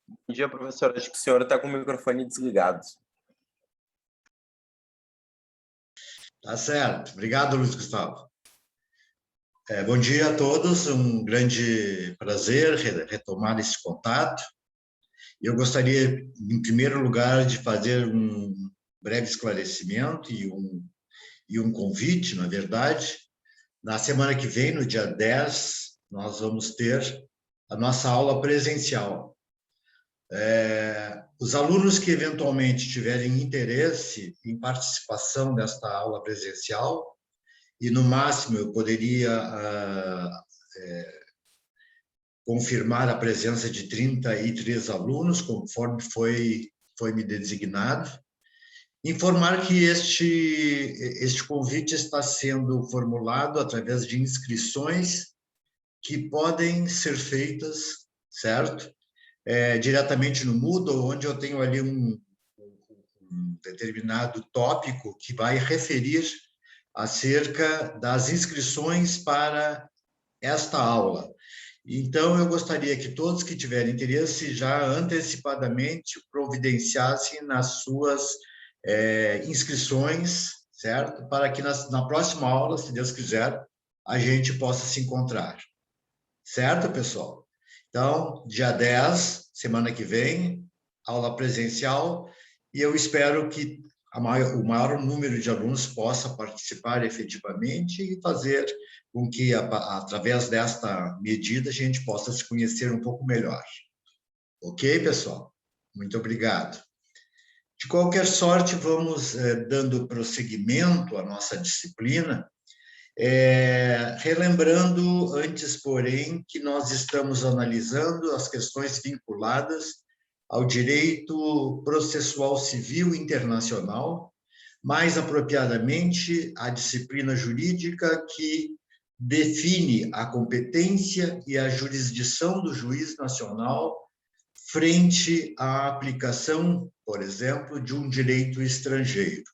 Bom dia, professor. Acho que o senhor está com o microfone desligado. Tá certo. Obrigado, Luiz Gustavo. Bom dia a todos. Um grande prazer retomar esse contato. Eu gostaria, em primeiro lugar, de fazer um breve esclarecimento e um convite, na verdade. Na semana que vem, no dia 10, nós vamos ter a nossa aula presencial. Os alunos que eventualmente tiverem interesse em participação desta aula presencial, e no máximo eu poderia confirmar a presença de 33 alunos, conforme foi me designado, informar que este convite está sendo formulado através de inscrições que podem ser feitas, certo? Diretamente no Moodle, onde eu tenho ali um determinado tópico que vai referir acerca das inscrições para esta aula. Então, eu gostaria que todos que tiverem interesse já antecipadamente providenciassem nas suas inscrições, certo? Para que na próxima aula, se Deus quiser, a gente possa se encontrar. Certo, pessoal? Então, dia 10, semana que vem, aula presencial, e eu espero que o maior número de alunos possa participar efetivamente e fazer com que, através desta medida, a gente possa se conhecer um pouco melhor. Ok, pessoal? Muito obrigado. De qualquer sorte, vamos dando prosseguimento à nossa disciplina, relembrando antes, porém, que nós estamos analisando as questões vinculadas ao direito processual civil internacional, mais apropriadamente a disciplina jurídica que define a competência e a jurisdição do juiz nacional frente à aplicação, por exemplo, de um direito estrangeiro.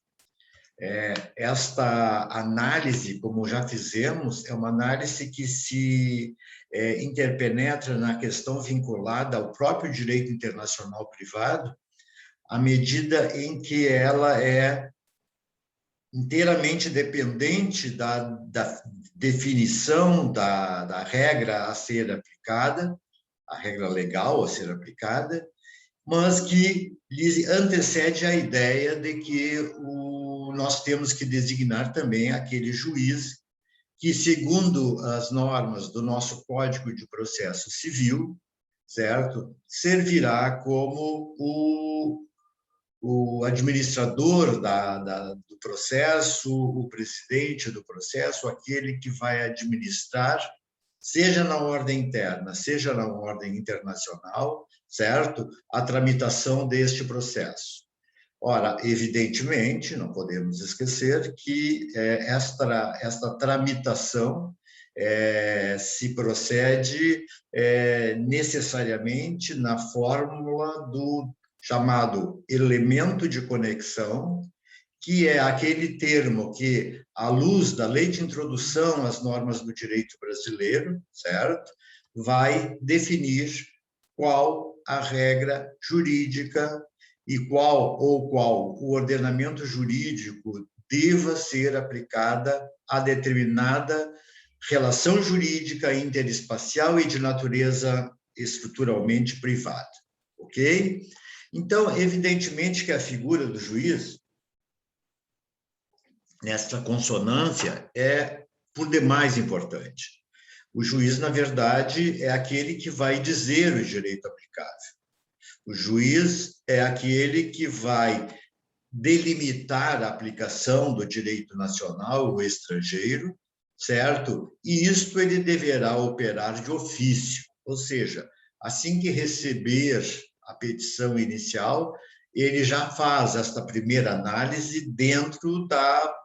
Esta análise, como já fizemos, é uma análise que se interpenetra na questão vinculada ao próprio direito internacional privado, à medida em que ela é inteiramente dependente da definição da regra a ser aplicada, a regra legal a ser aplicada, mas que lhe antecede a ideia de que nós temos que designar também aquele juiz que, segundo as normas do nosso Código de Processo Civil, certo, servirá como o administrador do processo, o presidente do processo, aquele que vai administrar, seja na ordem interna, seja na ordem internacional, certo? A tramitação deste processo. Ora, evidentemente, não podemos esquecer que esta tramitação se procede necessariamente na fórmula do chamado elemento de conexão, que é aquele termo que, à luz da Lei de Introdução às Normas do Direito Brasileiro, certo, vai definir qual a regra jurídica e qual o ordenamento jurídico deva ser aplicada a determinada relação jurídica interespacial e de natureza estruturalmente privada, ok? Então, evidentemente que a figura do juiz, nesta consonância, é por demais importante. O juiz, na verdade, é aquele que vai dizer o direito aplicável. O juiz é aquele que vai delimitar a aplicação do direito nacional ou estrangeiro, certo? E isto ele deverá operar de ofício, ou seja, assim que receber a petição inicial, ele já faz esta primeira análise dentro da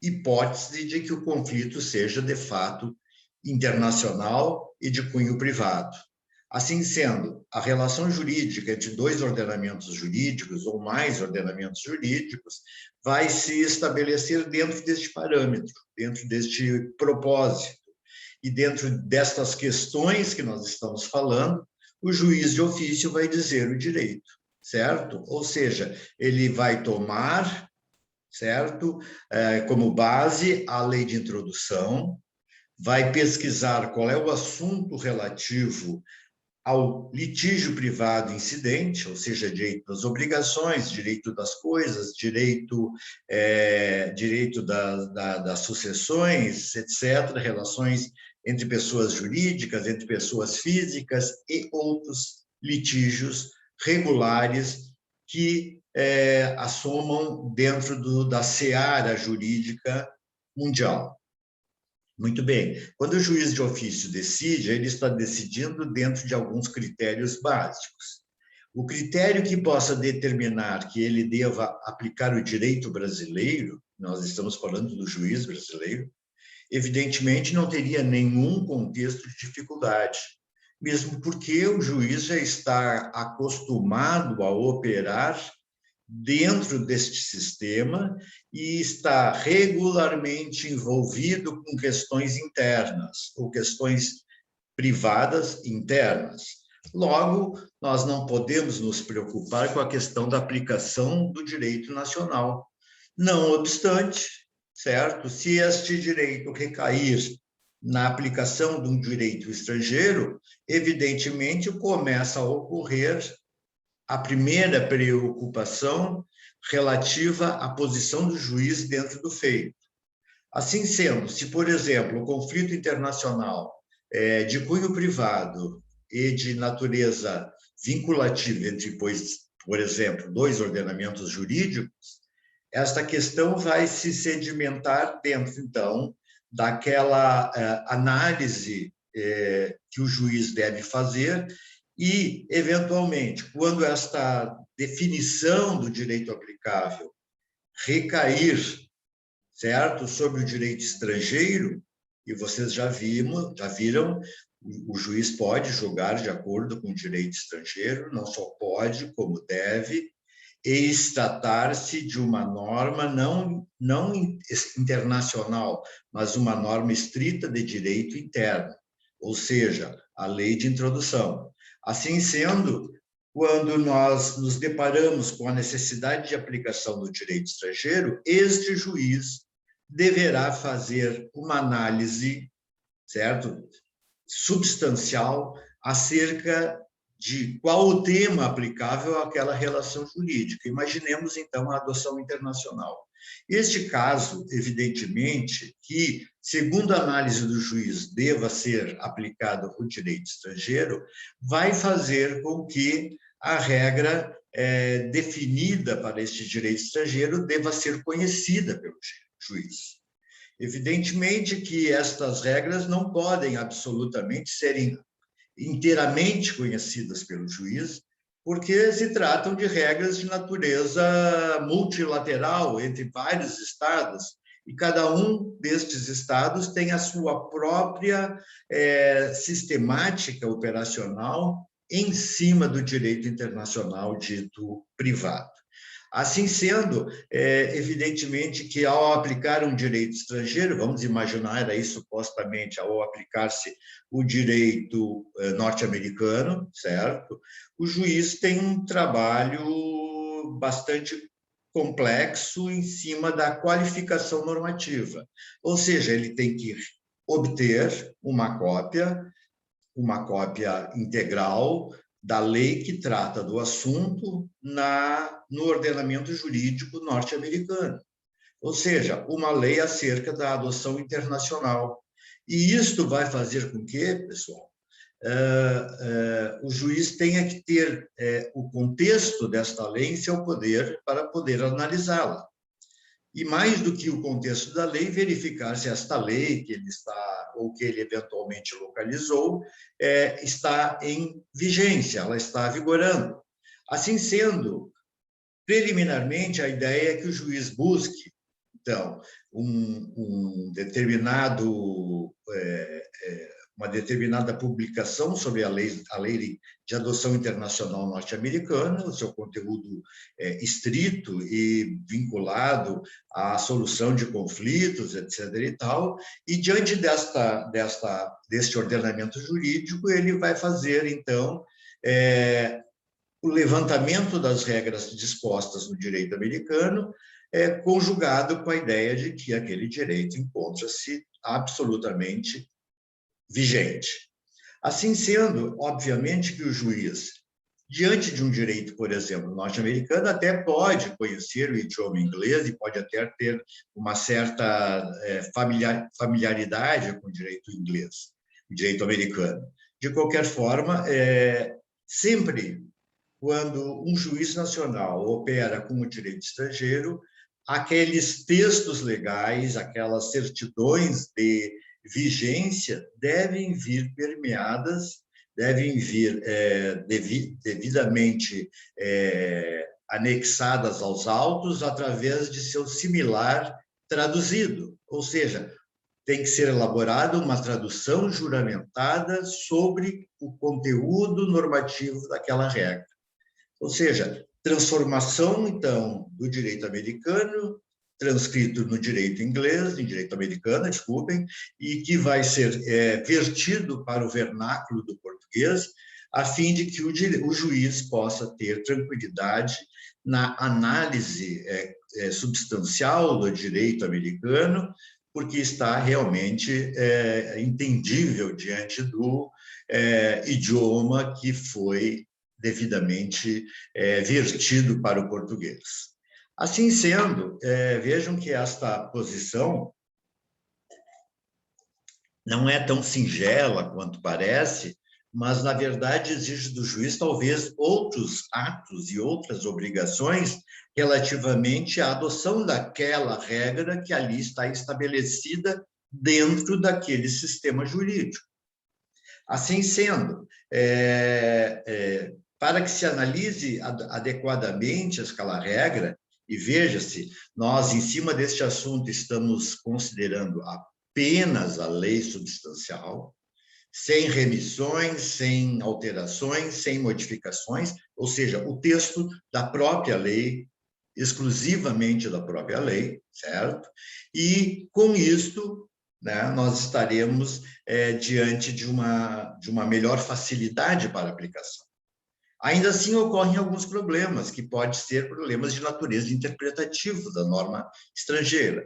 hipótese de que o conflito seja, de fato, internacional e de cunho privado. Assim sendo, a relação jurídica entre dois ordenamentos jurídicos ou mais ordenamentos jurídicos vai se estabelecer dentro deste parâmetro, dentro deste propósito. E dentro destas questões que nós estamos falando, o juiz de ofício vai dizer o direito, certo? Ou seja, ele vai tomar, certo, como base a lei de introdução, vai pesquisar qual é o assunto relativo ao litígio privado incidente, ou seja, direito das obrigações, direito das coisas, direito das sucessões, etc., relações entre pessoas jurídicas, entre pessoas físicas e outros litígios regulares que assomam dentro da seara jurídica mundial. Muito bem. Quando o juiz de ofício decide, ele está decidindo dentro de alguns critérios básicos. O critério que possa determinar que ele deva aplicar o direito brasileiro, nós estamos falando do juiz brasileiro, evidentemente não teria nenhum contexto de dificuldade, mesmo porque o juiz já está acostumado a operar dentro deste sistema e está regularmente envolvido com questões internas ou questões privadas internas. Logo, nós não podemos nos preocupar com a questão da aplicação do direito nacional. Não obstante, certo? Se este direito recair na aplicação de um direito estrangeiro, evidentemente começa a ocorrer a primeira preocupação relativa à posição do juiz dentro do feito. Assim sendo, se, por exemplo, o conflito internacional de cunho privado e de natureza vinculativa entre, por exemplo, dois ordenamentos jurídicos, esta questão vai se sedimentar dentro, então, daquela análise que o juiz deve fazer e, eventualmente, quando esta definição do direito aplicável recair, certo, sobre o direito estrangeiro, e vocês já viram, o juiz pode julgar de acordo com o direito estrangeiro, não só pode, como deve, e tratar-se de uma norma não internacional, mas uma norma estrita de direito interno, ou seja, a lei de introdução. Assim sendo, quando nós nos deparamos com a necessidade de aplicação do direito estrangeiro, este juiz deverá fazer uma análise, certo, substancial acerca de qual o tema aplicável àquela relação jurídica. Imaginemos, então, a adoção internacional. Este caso, evidentemente, que, segundo a análise do juiz, deva ser aplicado o direito estrangeiro, vai fazer com que a regra definida para este direito estrangeiro deva ser conhecida pelo juiz. Evidentemente que estas regras não podem absolutamente serem inteiramente conhecidas pelo juiz, porque se tratam de regras de natureza multilateral entre vários estados, e cada um destes estados tem a sua própria sistemática operacional em cima do direito internacional dito privado. Assim sendo, evidentemente que ao aplicar um direito estrangeiro, vamos imaginar aí supostamente ao aplicar-se o direito norte-americano, certo? O juiz tem um trabalho bastante complexo em cima da qualificação normativa, ou seja, ele tem que obter uma cópia integral da lei que trata do assunto no ordenamento jurídico norte-americano, ou seja, uma lei acerca da adoção internacional. E isto vai fazer com que, pessoal, o juiz tenha que ter o contexto desta lei em seu poder para poder analisá-la. E mais do que o contexto da lei, verificar se esta lei que ele está, ou que ele eventualmente localizou, está em vigência, ela está vigorando. Assim sendo, preliminarmente, a ideia é que o juiz busque, então, uma determinada publicação sobre a lei de adoção internacional norte-americana, o seu conteúdo estrito e vinculado à solução de conflitos, etc. e tal, e diante deste ordenamento jurídico, ele vai fazer, então, o levantamento das regras dispostas no direito americano conjugado com a ideia de que aquele direito encontra-se absolutamente vigente. Assim sendo, obviamente que o juiz, diante de um direito, por exemplo, norte-americano, até pode conhecer o idioma inglês e pode até ter uma certa familiaridade com o direito inglês, o direito americano. De qualquer forma, sempre quando um juiz nacional opera com o direito estrangeiro, aqueles textos legais, aquelas certidões de vigência devem vir permeadas, devem vir devidamente anexadas aos autos através de seu similar traduzido, ou seja, tem que ser elaborada uma tradução juramentada sobre o conteúdo normativo daquela regra. Ou seja, transformação, então, do direito americano, transcrito no direito inglês, em direito americano, desculpem, e que vai ser vertido para o vernáculo do português, a fim de que o juiz possa ter tranquilidade na análise substancial do direito americano, porque está realmente entendível diante do idioma que foi devidamente vertido para o português. Assim sendo, vejam que esta posição não é tão singela quanto parece, mas, na verdade, exige do juiz talvez outros atos e outras obrigações relativamente à adoção daquela regra que ali está estabelecida dentro daquele sistema jurídico. Assim sendo, para que se analise adequadamente aquela regra, e veja-se, nós, em cima deste assunto, estamos considerando apenas a lei substancial, sem remissões, sem alterações, sem modificações, ou seja, o texto da própria lei, exclusivamente da própria lei, certo? E, com isto, nós estaremos diante de uma melhor facilidade para a aplicação. Ainda assim, ocorrem alguns problemas, que podem ser problemas de natureza interpretativa da norma estrangeira.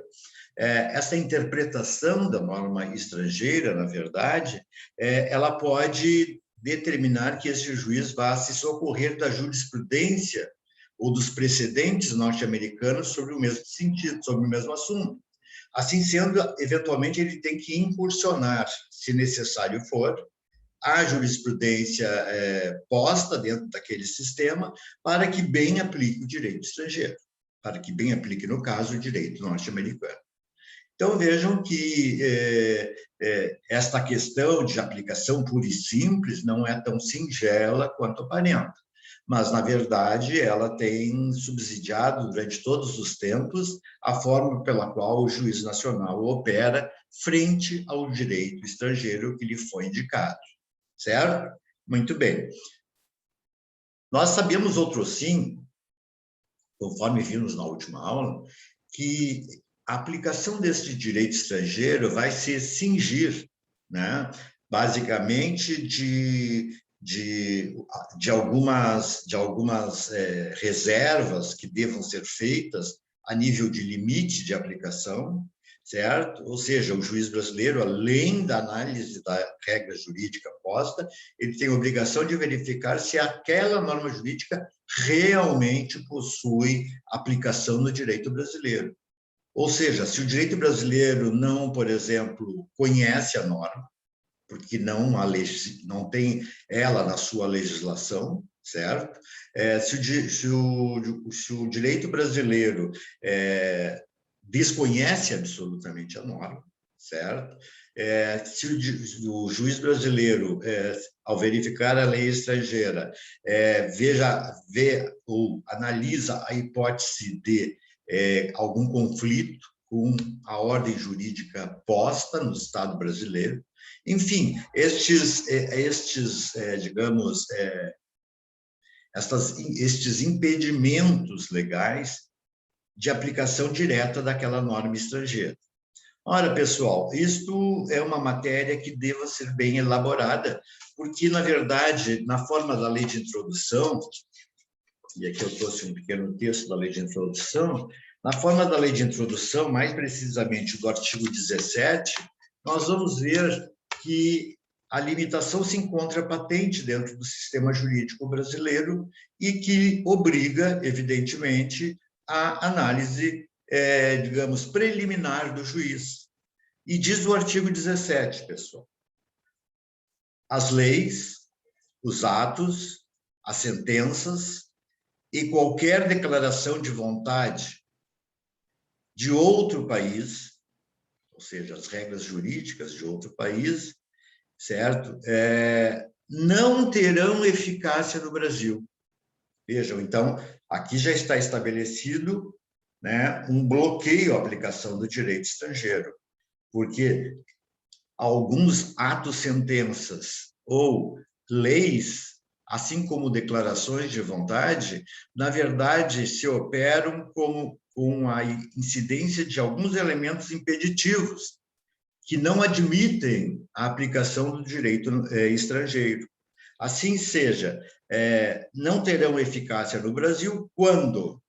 Essa interpretação da norma estrangeira, na verdade, ela pode determinar que esse juiz vá se socorrer da jurisprudência ou dos precedentes norte-americanos sobre o mesmo sentido, sobre o mesmo assunto. Assim sendo, eventualmente, ele tem que incursionar, se necessário for, a jurisprudência posta dentro daquele sistema para que bem aplique o direito estrangeiro, para que bem aplique, no caso, o direito norte-americano. Então, vejam que esta questão de aplicação pura e simples não é tão singela quanto aparenta, mas, na verdade, ela tem subsidiado, durante todos os tempos, a forma pela qual o juiz nacional opera frente ao direito estrangeiro que lhe foi indicado, certo? Muito bem. Nós sabemos, outrossim, conforme vimos na última aula, que a aplicação deste direito estrangeiro vai se cingir, basicamente, de algumas reservas que devam ser feitas a nível de limite de aplicação, certo? Ou seja, o juiz brasileiro, além da análise da regra jurídica posta, ele tem a obrigação de verificar se aquela norma jurídica realmente possui aplicação no direito brasileiro. Ou seja, se o direito brasileiro não, por exemplo, conhece a norma, porque não tem ela na sua legislação, certo? Se o direito brasileiro desconhece absolutamente a norma, certo? Se o juiz brasileiro, ao verificar a lei estrangeira, vê ou analisa a hipótese de algum conflito com a ordem jurídica posta no Estado brasileiro. Enfim, estes impedimentos legais de aplicação direta daquela norma estrangeira. Ora, pessoal, isto é uma matéria que deva ser bem elaborada, porque, na verdade, na forma da lei de introdução, e aqui eu trouxe um pequeno texto da lei de introdução, na forma da lei de introdução, mais precisamente do artigo 17, nós vamos ver que a limitação se encontra patente dentro do sistema jurídico brasileiro e que obriga, evidentemente, a análise, digamos, preliminar do juiz. E diz o artigo 17, pessoal, as leis, os atos, as sentenças e qualquer declaração de vontade de outro país, ou seja, as regras jurídicas de outro país, certo? Não terão eficácia no Brasil. Vejam, então, aqui já está estabelecido, né, um bloqueio à aplicação do direito estrangeiro, porque alguns atos, sentenças ou leis, assim como declarações de vontade, na verdade, se operam com a incidência de alguns elementos impeditivos, que não admitem a aplicação do direito estrangeiro. Assim seja, não terão eficácia no Brasil quando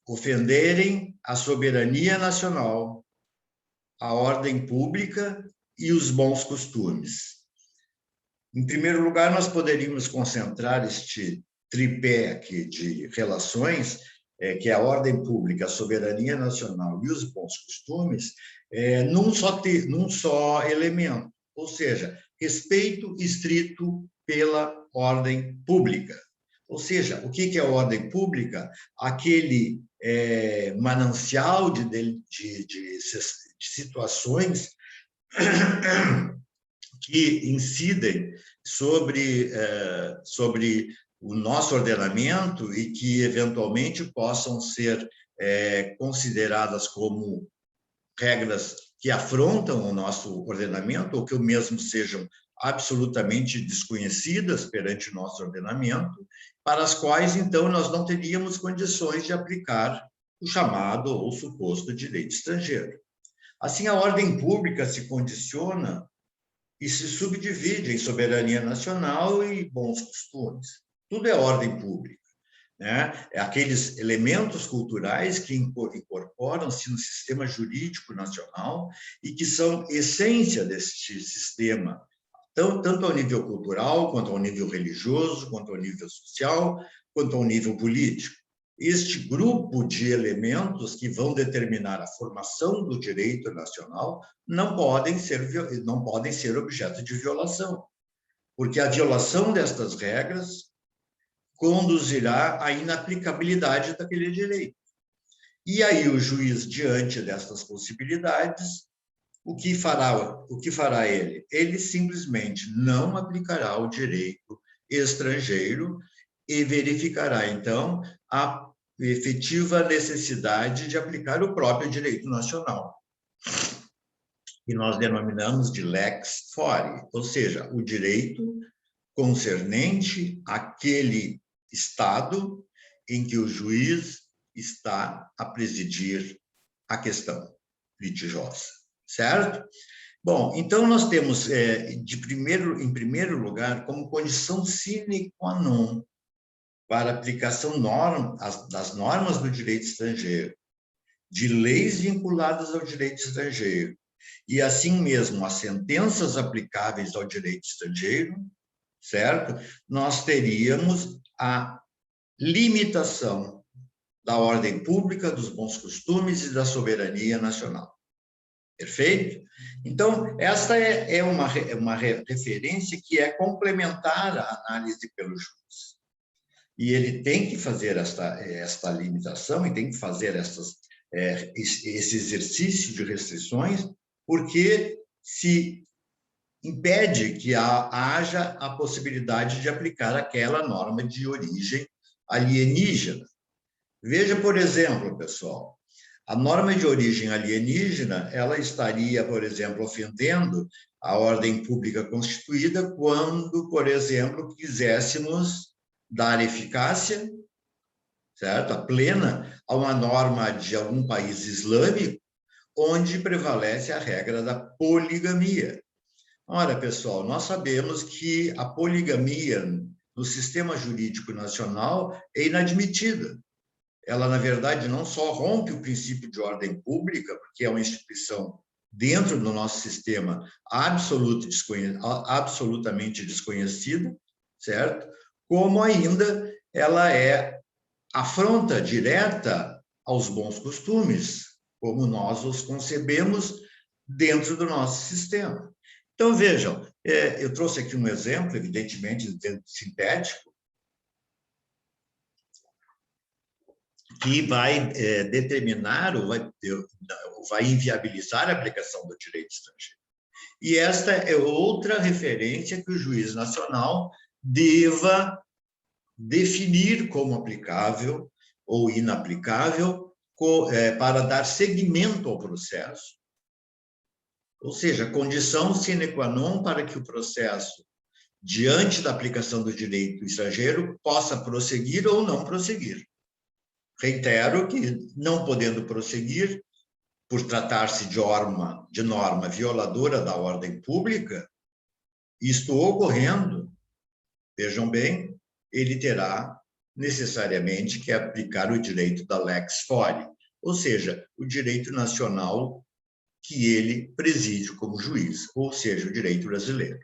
ofenderem a soberania nacional, a ordem pública e os bons costumes. Em primeiro lugar, nós poderíamos concentrar este tripé aqui de relações, que é a ordem pública, a soberania nacional e os bons costumes, num só elemento, ou seja, respeito estrito pela ordem pública. Ou seja, o que é a ordem pública? Aquele manancial de situações que incidem sobre o nosso ordenamento e que, eventualmente, possam ser consideradas como regras que afrontam o nosso ordenamento ou que mesmo sejam absolutamente desconhecidas perante o nosso ordenamento, para as quais, então, nós não teríamos condições de aplicar o chamado ou suposto direito estrangeiro. Assim, a ordem pública se condiciona e se subdivide em soberania nacional e bons costumes. Tudo é ordem pública, né? É aqueles elementos culturais que incorporam-se no sistema jurídico nacional e que são essência deste sistema, tanto ao nível cultural, quanto ao nível religioso, quanto ao nível social, quanto ao nível político. Este grupo de elementos que vão determinar a formação do direito nacional não podem ser objeto de violação, porque a violação destas regras conduzirá à inaplicabilidade daquele direito. E aí o juiz, diante destas possibilidades, o que fará ele? Ele simplesmente não aplicará o direito estrangeiro e verificará, então, a efetiva necessidade de aplicar o próprio direito nacional, que nós denominamos de lex fori, ou seja, o direito concernente àquele Estado em que o juiz está a presidir a questão litigiosa, certo? Bom, então nós temos, em primeiro lugar, como condição sine qua non para a aplicação das normas do direito estrangeiro, de leis vinculadas ao direito estrangeiro, e assim mesmo as sentenças aplicáveis ao direito estrangeiro, certo? Nós teríamos a limitação da ordem pública, dos bons costumes e da soberania nacional. Perfeito? Então, esta é uma referência que é complementar à análise pelo juiz. E ele tem que fazer esta limitação e tem que fazer esse exercício de restrições, porque se impede que haja a possibilidade de aplicar aquela norma de origem alienígena. Veja, por exemplo, pessoal, a norma de origem alienígena, ela estaria, por exemplo, ofendendo a ordem pública constituída quando, por exemplo, quiséssemos dar eficácia, certo, a plena, a uma norma de algum país islâmico, onde prevalece a regra da poligamia. Ora, pessoal, nós sabemos que a poligamia no sistema jurídico nacional é inadmitida. Ela, na verdade, não só rompe o princípio de ordem pública, porque é uma instituição dentro do nosso sistema absolutamente desconhecida, certo? Como ainda ela é afronta direta aos bons costumes, como nós os concebemos dentro do nosso sistema. Então, vejam, eu trouxe aqui um exemplo, evidentemente, sintético, que vai determinar ou vai inviabilizar a aplicação do direito estrangeiro. E esta é outra referência que o juiz nacional deva definir como aplicável ou inaplicável para dar seguimento ao processo. Ou seja, condição sine qua non para que o processo, diante da aplicação do direito estrangeiro, possa prosseguir ou não prosseguir. Reitero que, não podendo prosseguir, por tratar-se de norma violadora da ordem pública, isto ocorrendo, vejam bem, ele terá necessariamente que aplicar o direito da lex fori, ou seja, o direito nacional que ele preside como juiz, ou seja, o direito brasileiro.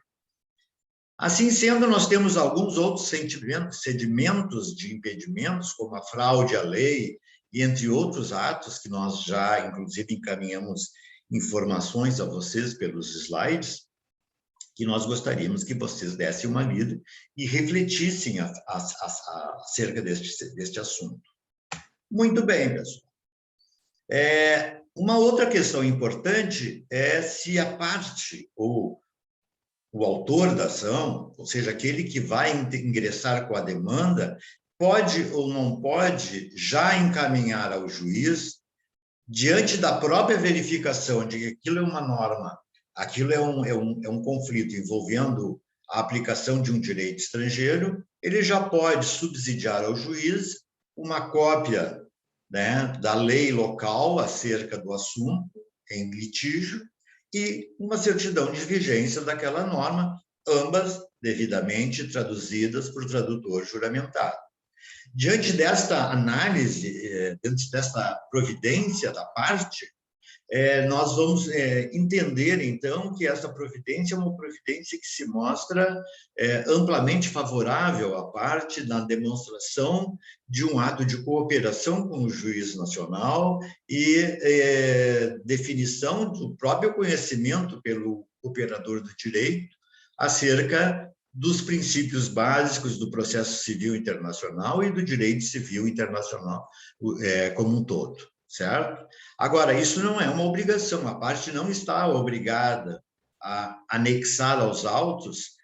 Assim sendo, nós temos alguns outros sedimentos de impedimentos, como a fraude à lei, e entre outros atos que nós já, inclusive, encaminhamos informações a vocês pelos slides, que nós gostaríamos que vocês dessem uma lida e refletissem acerca deste assunto. Muito bem, pessoal. Uma outra questão importante é se a parte ou o autor da ação, ou seja, aquele que vai ingressar com a demanda, pode ou não pode já encaminhar ao juiz, diante da própria verificação de que aquilo é uma norma, aquilo é um conflito envolvendo a aplicação de um direito estrangeiro, ele já pode subsidiar ao juiz uma cópia, né, da lei local acerca do assunto em litígio e uma certidão de vigência daquela norma, ambas devidamente traduzidas por tradutor juramentado. Diante desta análise, diante desta providência da parte, nós vamos entender, então, que essa providência é uma providência que se mostra amplamente favorável à parte na demonstração de um ato de cooperação com o juiz nacional e definição do próprio conhecimento pelo operador do direito acerca dos princípios básicos do processo civil internacional e do direito civil internacional como um todo, certo? Agora, isso não é uma obrigação, a parte não está obrigada a anexar aos autos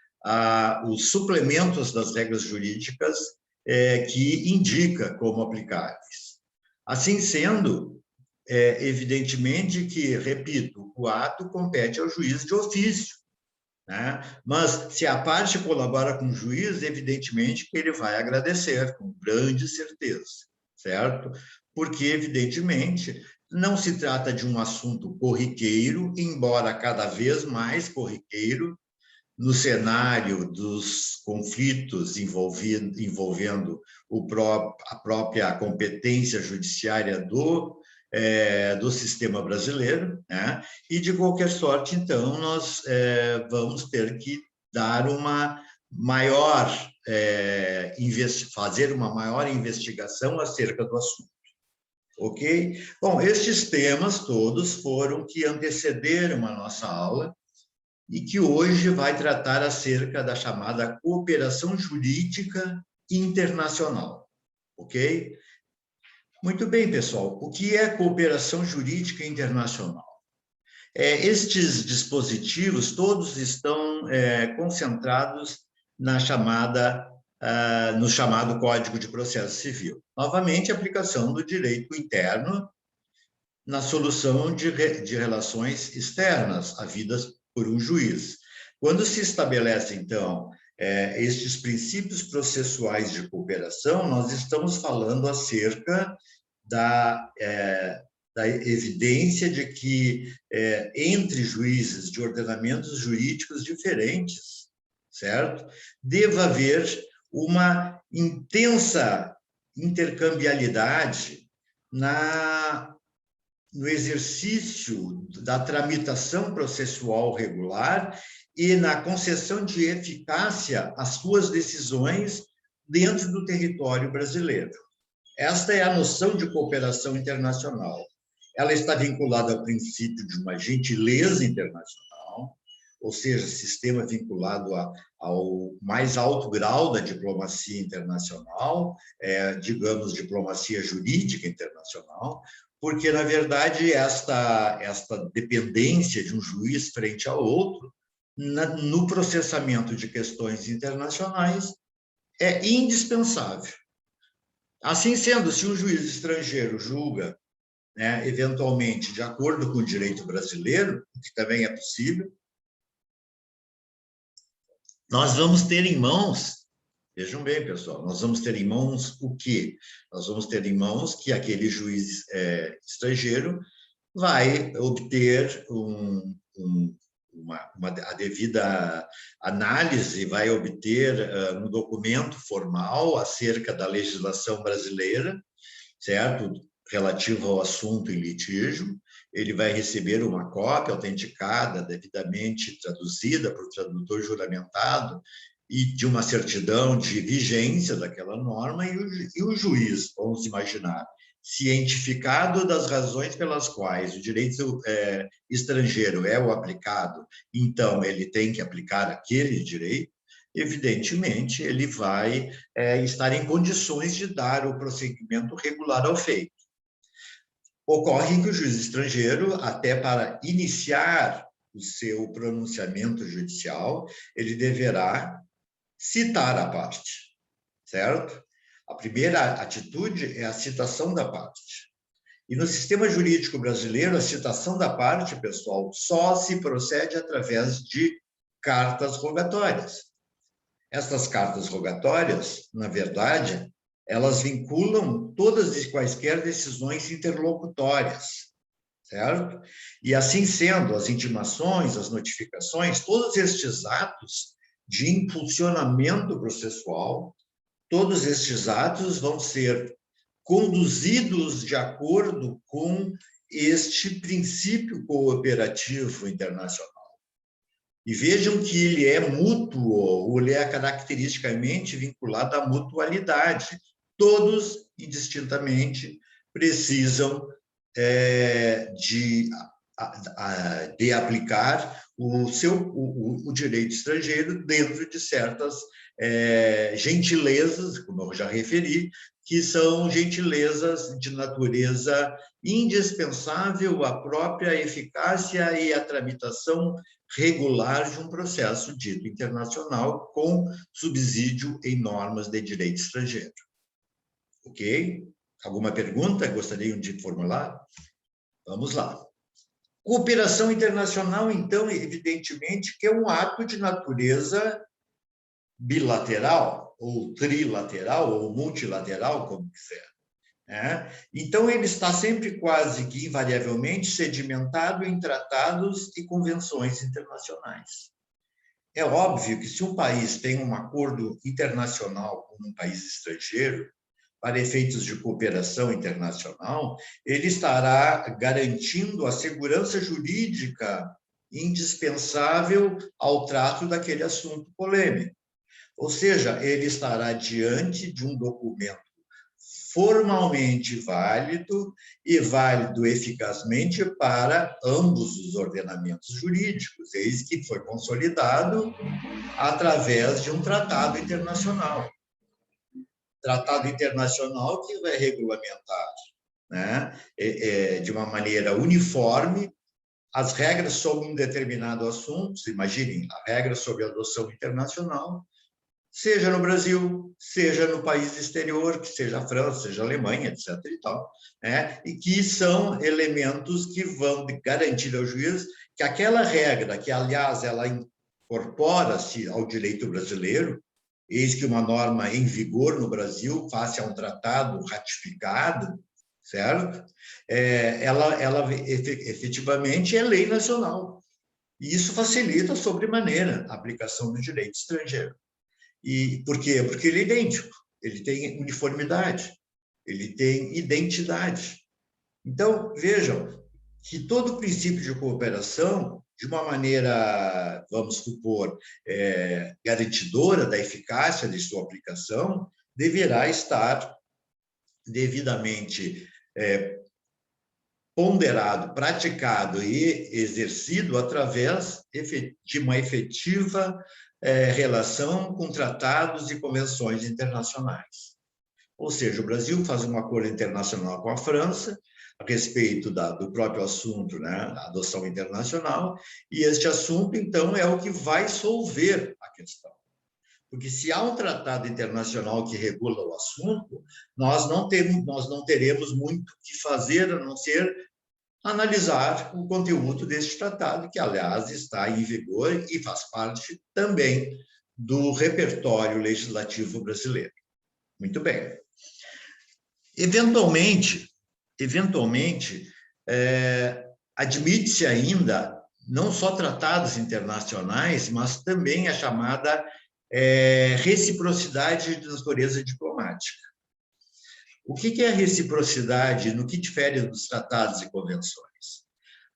os suplementos das regras jurídicas que indica como aplicáveis. Assim sendo, evidentemente que, repito, o ato compete ao juiz de ofício, né? Mas, se a parte colabora com o juiz, evidentemente que ele vai agradecer, com grande certeza, certo? Porque, evidentemente, não se trata de um assunto corriqueiro, embora cada vez mais corriqueiro, no cenário dos conflitos envolvendo a própria competência judiciária do sistema brasileiro, né? E, de qualquer sorte, então, nós vamos ter que dar uma maior, fazer uma maior investigação acerca do assunto. Ok? Bom, estes temas todos foram que antecederam a nossa aula e que hoje vai tratar acerca da chamada cooperação jurídica internacional. Ok? Muito bem, pessoal. O que é cooperação jurídica internacional? Estes dispositivos todos estão concentrados no chamado Código de Processo Civil. Novamente, aplicação do direito interno na solução de relações externas, havidas por um juiz. Quando se estabelece, então, estes princípios processuais de cooperação, nós estamos falando acerca da evidência de que entre juízes de ordenamentos jurídicos diferentes, certo? Deva haver uma intensa intercambialidade no exercício da tramitação processual regular e na concessão de eficácia às suas decisões dentro do território brasileiro. Esta é a noção de cooperação internacional. Ela está vinculada ao princípio de uma gentileza internacional, ou seja, sistema vinculado ao mais alto grau da diplomacia internacional, digamos, diplomacia jurídica internacional, porque, na verdade, esta dependência de um juiz frente ao outro, no processamento de questões internacionais, é indispensável. Assim sendo, se um juiz estrangeiro julga, eventualmente, de acordo com o direito brasileiro, o que também é possível, nós vamos ter em mãos, vejam bem, pessoal, nós vamos ter em mãos o quê? Nós vamos ter em mãos que aquele juiz estrangeiro vai obter a devida análise, vai obter um documento formal acerca da legislação brasileira, certo? Relativo ao assunto em litígio, ele vai receber uma cópia autenticada, devidamente traduzida por tradutor juramentado, e de uma certidão de vigência daquela norma, e o juiz, vamos imaginar, cientificado das razões pelas quais o direito estrangeiro é o aplicado, então ele tem que aplicar aquele direito, evidentemente ele vai estar em condições de dar o prosseguimento regular ao feito. Ocorre que o juiz estrangeiro, até para iniciar o seu pronunciamento judicial, ele deverá citar a parte, certo? A primeira atitude é a citação da parte. E no sistema jurídico brasileiro, a citação da parte, pessoal, só se procede através de cartas rogatórias. Essas cartas rogatórias, na verdade, elas vinculam todas e quaisquer decisões interlocutórias, certo? E assim sendo, as intimações, as notificações, todos estes atos de impulsionamento processual, todos estes atos vão ser conduzidos de acordo com este princípio cooperativo internacional. E vejam que ele é mútuo, ou ele é caracteristicamente vinculado à mutualidade. Todos, indistintamente, precisam de aplicar o direito estrangeiro dentro de certas gentilezas, como eu já referi, que são gentilezas de natureza indispensável à própria eficácia e à tramitação regular de um processo dito internacional com subsídio em normas de direito estrangeiro. Ok? Alguma pergunta gostariam de formular? Vamos lá. Cooperação internacional, então, evidentemente, que é um ato de natureza bilateral, ou trilateral, ou multilateral, como quiser. Então, ele está sempre quase que invariavelmente sedimentado em tratados e convenções internacionais. É óbvio que se um país tem um acordo internacional com um país estrangeiro, para efeitos de cooperação internacional, ele estará garantindo a segurança jurídica indispensável ao trato daquele assunto polêmico. Ou seja, ele estará diante de um documento formalmente válido e válido eficazmente para ambos os ordenamentos jurídicos, eis que foi consolidado através de um tratado internacional. Tratado internacional que vai regulamentar, de uma maneira uniforme as regras sobre um determinado assunto. Imaginem, a regra sobre a adoção internacional, seja no Brasil, seja no país exterior, que seja a França, seja a Alemanha, etc. e tal, e que são elementos que vão garantir ao juiz que aquela regra, que, aliás, ela incorpora-se ao direito brasileiro, eis que uma norma em vigor no Brasil, face a um tratado ratificado, certo? Ela efetivamente é lei nacional. E isso facilita sobremaneira a aplicação do direito estrangeiro. E por quê? Porque ele é idêntico, ele tem uniformidade, ele tem identidade. Então, vejam que todo princípio de cooperação, de uma maneira, vamos supor, garantidora da eficácia de sua aplicação, deverá estar devidamente ponderado, praticado e exercido através de uma efetiva relação com tratados e convenções internacionais. Ou seja, o Brasil faz um acordo internacional com a França a respeito do próprio assunto, né, a adoção internacional, e este assunto, então, é o que vai solver a questão. Porque se há um tratado internacional que regula o assunto, nós não teremos muito o que fazer, a não ser analisar o conteúdo deste tratado, que, aliás, está em vigor e faz parte também do repertório legislativo brasileiro. Muito bem. Eventualmente, admite-se ainda não só tratados internacionais, mas também a chamada reciprocidade de natureza diplomática. O que é a reciprocidade, no que difere dos tratados e convenções?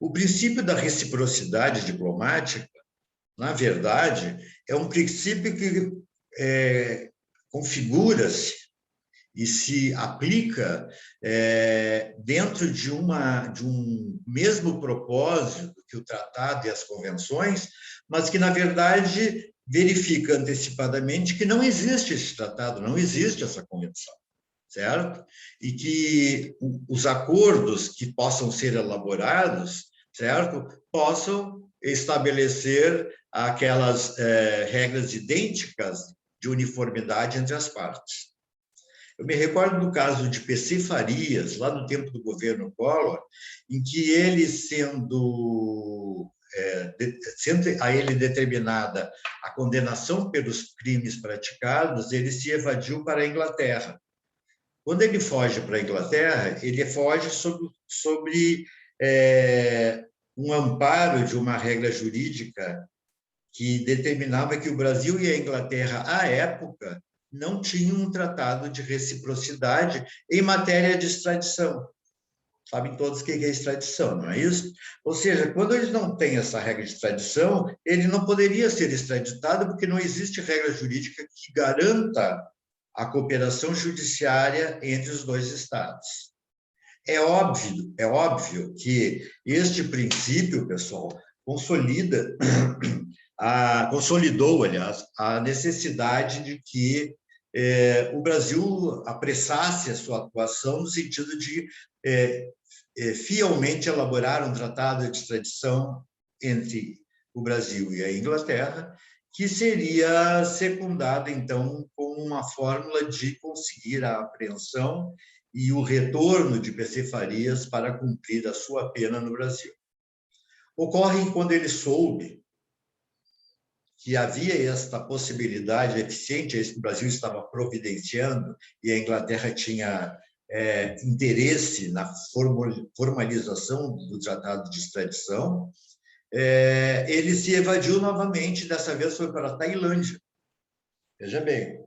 O princípio da reciprocidade diplomática, na verdade, é um princípio que configura-se e se aplica dentro de um mesmo propósito que o tratado e as convenções, mas que, na verdade, verifica antecipadamente que não existe esse tratado, não existe essa convenção, certo? E que os acordos que possam ser elaborados, certo? Possam estabelecer aquelas regras idênticas de uniformidade entre as partes. Eu me recordo do caso de PC Farias, lá no tempo do governo Collor, em que ele, sendo a ele determinada a condenação pelos crimes praticados, ele se evadiu para a Inglaterra. Quando ele foge para a Inglaterra, ele foge sobre um amparo de uma regra jurídica que determinava que o Brasil e a Inglaterra, à época, não tinham um tratado de reciprocidade em matéria de extradição. Sabem todos o que é extradição, não é isso? Ou seja, quando eles não têm essa regra de extradição, ele não poderia ser extraditado porque não existe regra jurídica que garanta a cooperação judiciária entre os dois estados. É óbvio que este princípio, pessoal, consolidou, aliás, a necessidade de que o Brasil apressasse a sua atuação no sentido de fielmente elaborar um tratado de extradição entre o Brasil e a Inglaterra, que seria secundado, então, com uma fórmula de conseguir a apreensão e o retorno de PC Farias para cumprir a sua pena no Brasil. Ocorre que, quando ele soube que havia esta possibilidade eficiente, que o Brasil estava providenciando, e a Inglaterra tinha interesse na formalização do tratado de extradição, ele se evadiu novamente, dessa vez foi para a Tailândia. Veja bem,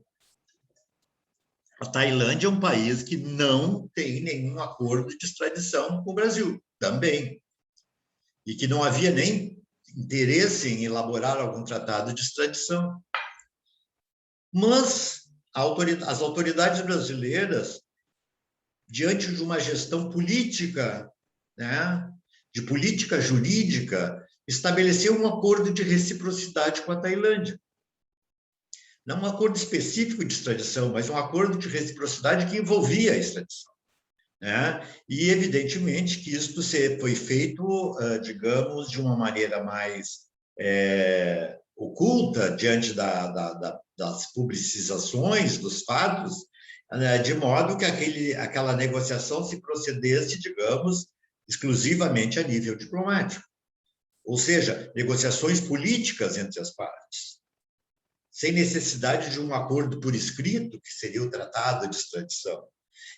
a Tailândia é um país que não tem nenhum acordo de extradição com o Brasil, também, e que não havia nem interesse em elaborar algum tratado de extradição. Mas as autoridades brasileiras, diante de uma gestão política, né, de política jurídica, estabeleceu um acordo de reciprocidade com a Tailândia. Não um acordo específico de extradição, mas um acordo de reciprocidade que envolvia a extradição. Né? E, evidentemente, que isto foi feito, digamos, de uma maneira mais oculta, diante das publicizações dos fatos, de modo que aquela negociação se procedesse, digamos, exclusivamente a nível diplomático. Ou seja, negociações políticas entre as partes, sem necessidade de um acordo por escrito, que seria o tratado de extradição.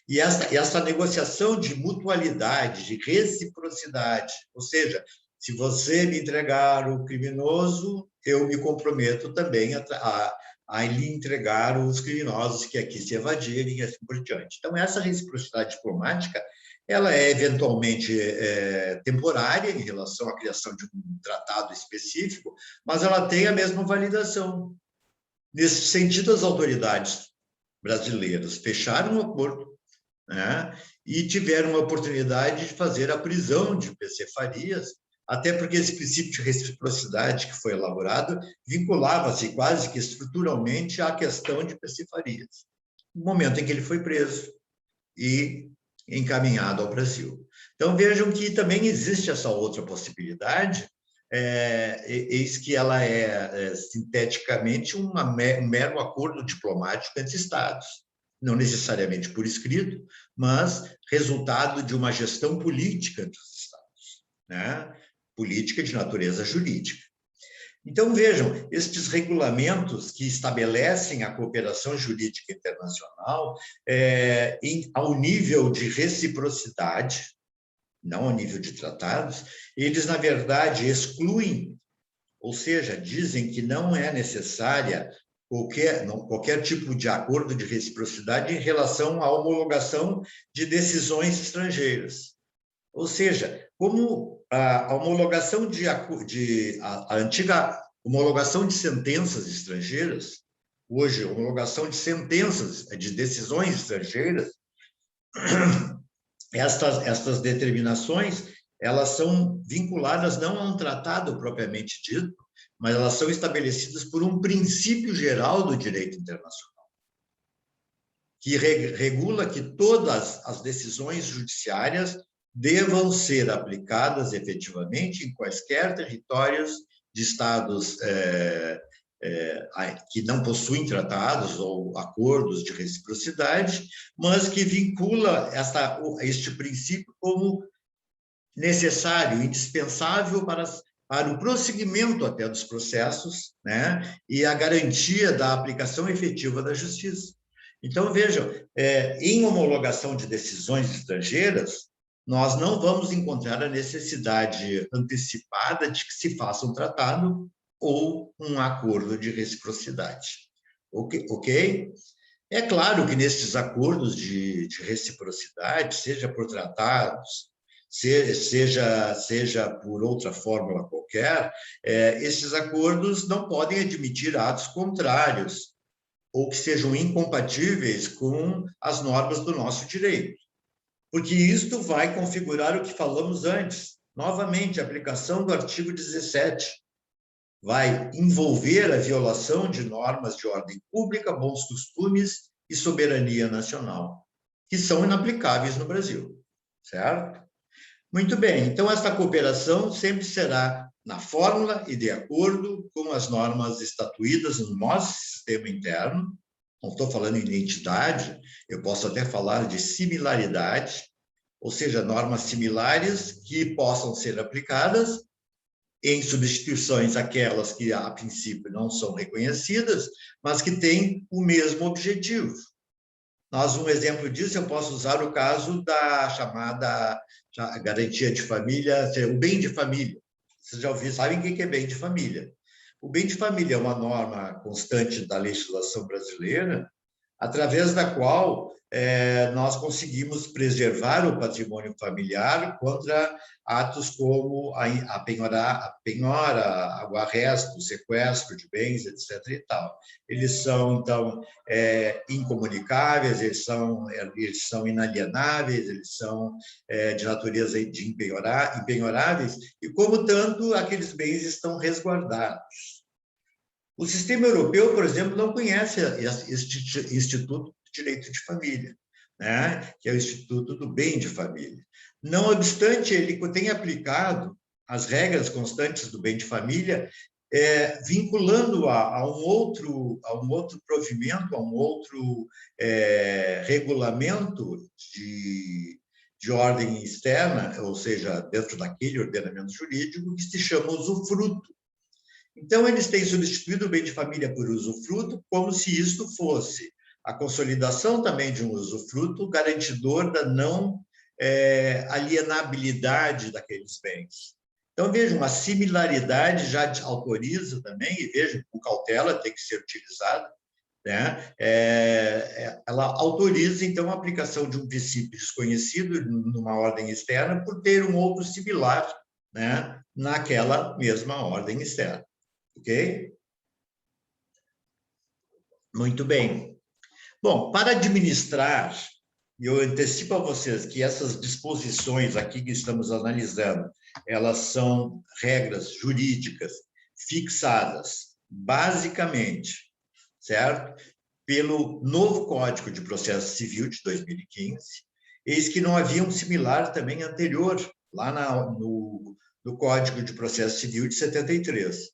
E essa negociação de mutualidade, de reciprocidade, ou seja, se você me entregar o criminoso, eu me comprometo também a lhe entregar os criminosos que aqui se evadirem e assim por diante. Então, essa reciprocidade diplomática, ela é eventualmente temporária em relação à criação de um tratado específico, mas ela tem a mesma validação. Nesse sentido, as autoridades brasileiras fecharam um acordo, né, e tiveram a oportunidade de fazer a prisão de PC Farias, até porque esse princípio de reciprocidade que foi elaborado vinculava-se quase que estruturalmente à questão de PC Farias, no momento em que ele foi preso e encaminhado ao Brasil. Então, vejam que também existe essa outra possibilidade, eis que ela é sinteticamente um mero acordo diplomático entre Estados, não necessariamente por escrito, mas resultado de uma gestão política entre os Estados, né? Política de natureza jurídica. Então, vejam, estes regulamentos que estabelecem a cooperação jurídica internacional ao nível de reciprocidade, não ao nível de tratados, eles, na verdade, excluem, ou seja, dizem que não é necessária qualquer tipo de acordo de reciprocidade em relação à homologação de decisões estrangeiras. Ou seja, como a homologação a antiga homologação de sentenças estrangeiras, hoje, homologação de sentenças, de decisões estrangeiras, estas determinações, elas são vinculadas não a um tratado propriamente dito, mas elas são estabelecidas por um princípio geral do direito internacional, que regula que todas as decisões judiciárias devam ser aplicadas efetivamente em quaisquer territórios de estados que não possuem tratados ou acordos de reciprocidade, mas que vincula este princípio como necessário, indispensável para o prosseguimento até dos processos, né, e a garantia da aplicação efetiva da justiça. Então, vejam, em homologação de decisões estrangeiras, nós não vamos encontrar a necessidade antecipada de que se faça um tratado ou um acordo de reciprocidade. Ok? É claro que nesses acordos de reciprocidade, seja por tratados, seja por outra fórmula qualquer, esses acordos não podem admitir atos contrários ou que sejam incompatíveis com as normas do nosso direito, porque isto vai configurar o que falamos antes. Novamente, a aplicação do artigo 17 vai envolver a violação de normas de ordem pública, bons costumes e soberania nacional, que são inaplicáveis no Brasil, certo? Muito bem, então esta cooperação sempre será na fórmula e de acordo com as normas estatuídas no nosso sistema interno. Não estou falando em identidade, eu posso até falar de similaridade, ou seja, normas similares que possam ser aplicadas em substituições aquelas que, a princípio, não são reconhecidas, mas que têm o mesmo objetivo. Um exemplo disso, eu posso usar o caso da chamada garantia de família, o bem de família. Vocês já sabem o que é bem de família. O bem de família é uma norma constante da legislação brasileira, através da qual nós conseguimos preservar o patrimônio familiar contra atos como a penhora, o arresto, o sequestro de bens, etc. e tal. Eles são, então, incomunicáveis, eles são inalienáveis, eles são de natureza de impenhoráveis, e, como tanto, aqueles bens estão resguardados. O sistema europeu, por exemplo, não conhece este instituto de direito de família, né? Que é o Instituto do Bem de Família. Não obstante, ele tem aplicado as regras constantes do bem de família, vinculando a um outro provimento, a um outro regulamento de ordem externa, ou seja, dentro daquele ordenamento jurídico, que se chama usufruto. Então, eles têm substituído o bem de família por usufruto como se isto fosse a consolidação também de um usufruto garantidor da não alienabilidade daqueles bens. Então, vejam, a similaridade já autoriza também, e vejam, com cautela tem que ser utilizada, né? Ela autoriza, então, a aplicação de um princípio desconhecido numa ordem externa por ter um outro similar, né, naquela mesma ordem externa. Ok? Muito bem. Bom, para administrar, eu antecipo a vocês que essas disposições aqui que estamos analisando, elas são regras jurídicas fixadas, basicamente, certo? Pelo novo Código de Processo Civil de 2015, eis que não havia um similar também anterior, lá no Código de Processo Civil de 73.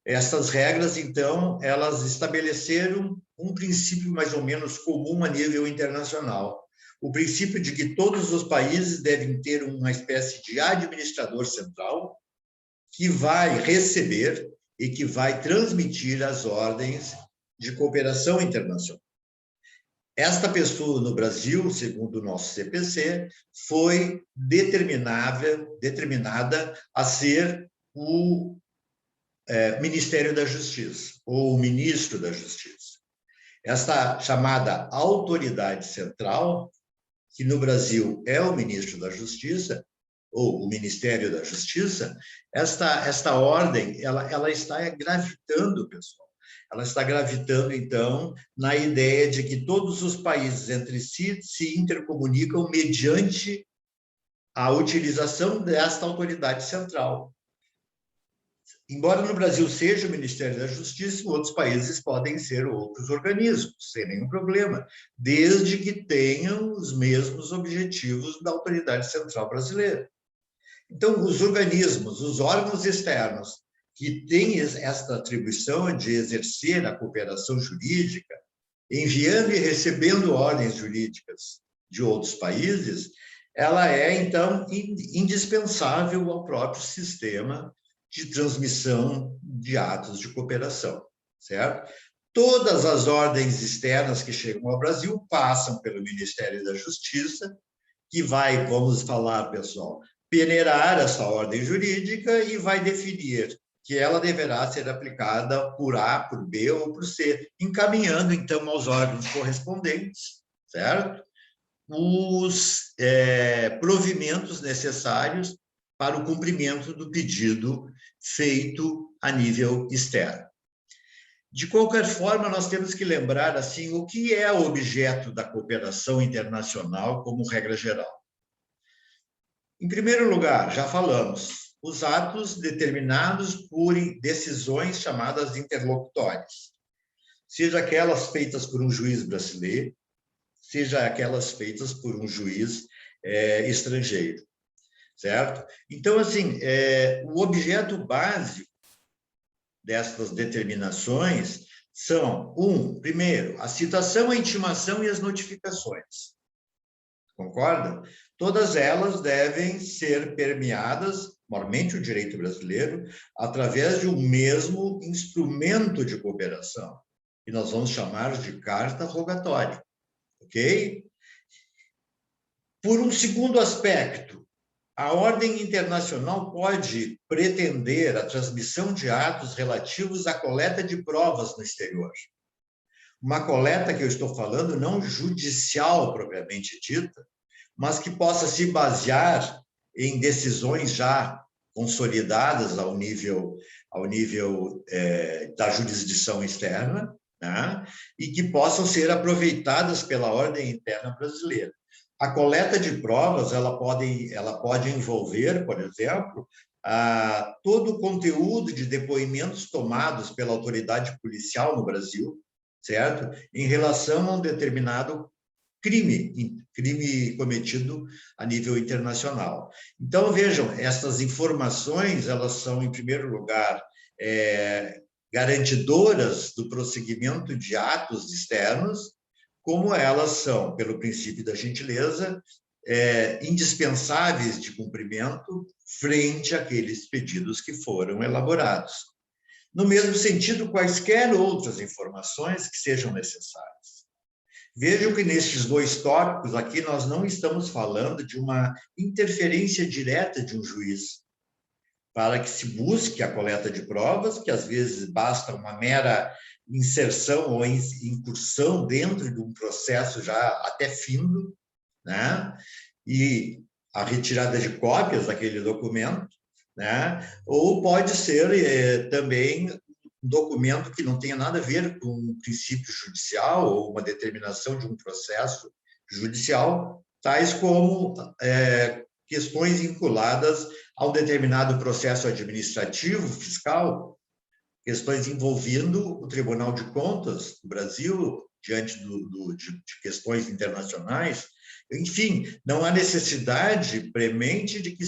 Essas regras, então, elas estabeleceram um princípio mais ou menos comum a nível internacional. O princípio de que todos os países devem ter uma espécie de administrador central que vai receber e que vai transmitir as ordens de cooperação internacional. Esta pessoa no Brasil, segundo o nosso CPC, foi determinada a ser o Ministério da Justiça, ou o Ministro da Justiça. Esta chamada autoridade central, que no Brasil é o Ministro da Justiça, ou o Ministério da Justiça, esta ordem, ela está gravitando, pessoal. Ela está gravitando, então, na ideia de que todos os países entre si se intercomunicam mediante a utilização desta autoridade central. Embora no Brasil seja o Ministério da Justiça, em outros países podem ser outros organismos, sem nenhum problema, desde que tenham os mesmos objetivos da autoridade central brasileira. Então, os organismos, os órgãos externos que têm esta atribuição de exercer a cooperação jurídica, enviando e recebendo ordens jurídicas de outros países, ela é, então, indispensável ao próprio sistema de transmissão de atos de cooperação, certo? Todas as ordens externas que chegam ao Brasil passam pelo Ministério da Justiça, que vai, vamos falar, pessoal, peneirar essa ordem jurídica e vai definir que ela deverá ser aplicada por A, por B ou por C, encaminhando, então, aos órgãos correspondentes, certo? Os provimentos necessários para o cumprimento do pedido feito a nível externo. De qualquer forma, nós temos que lembrar assim o que é o objeto da cooperação internacional como regra geral. Em primeiro lugar, já falamos, os atos determinados por decisões chamadas interlocutórias, seja aquelas feitas por um juiz brasileiro, seja aquelas feitas por um juiz estrangeiro, certo? Então, assim, o objeto básico destas determinações são, primeiro, a citação, a intimação e as notificações. Concorda? Todas elas devem ser permeadas, normalmente o direito brasileiro, através de um mesmo instrumento de cooperação, que nós vamos chamar de carta rogatória, ok? Por um segundo aspecto, a ordem internacional pode pretender a transmissão de atos relativos à coleta de provas no exterior. Uma coleta que eu estou falando não judicial propriamente dita, mas que possa se basear em decisões já consolidadas ao nível da jurisdição externa, né? E que possam ser aproveitadas pela ordem interna brasileira. A coleta de provas ela pode envolver, por exemplo, todo o conteúdo de depoimentos tomados pela autoridade policial no Brasil, certo? Em relação a um determinado crime cometido a nível internacional. Então, vejam, essas informações, elas são, em primeiro lugar, garantidoras do prosseguimento de atos externos, como elas são, pelo princípio da gentileza, indispensáveis de cumprimento frente àqueles pedidos que foram elaborados. No mesmo sentido, quaisquer outras informações que sejam necessárias. Vejam que nesses dois tópicos aqui nós não estamos falando de uma interferência direta de um juiz para que se busque a coleta de provas, que às vezes basta uma mera inserção ou incursão dentro de um processo já até findo, né? E a retirada de cópias daquele documento, né? Ou pode ser também um documento que não tenha nada a ver com um princípio judicial ou uma determinação de um processo judicial, tais como questões vinculadas a um determinado processo administrativo, fiscal, questões envolvendo o Tribunal de Contas do Brasil, diante de questões internacionais. Enfim, não há necessidade premente de que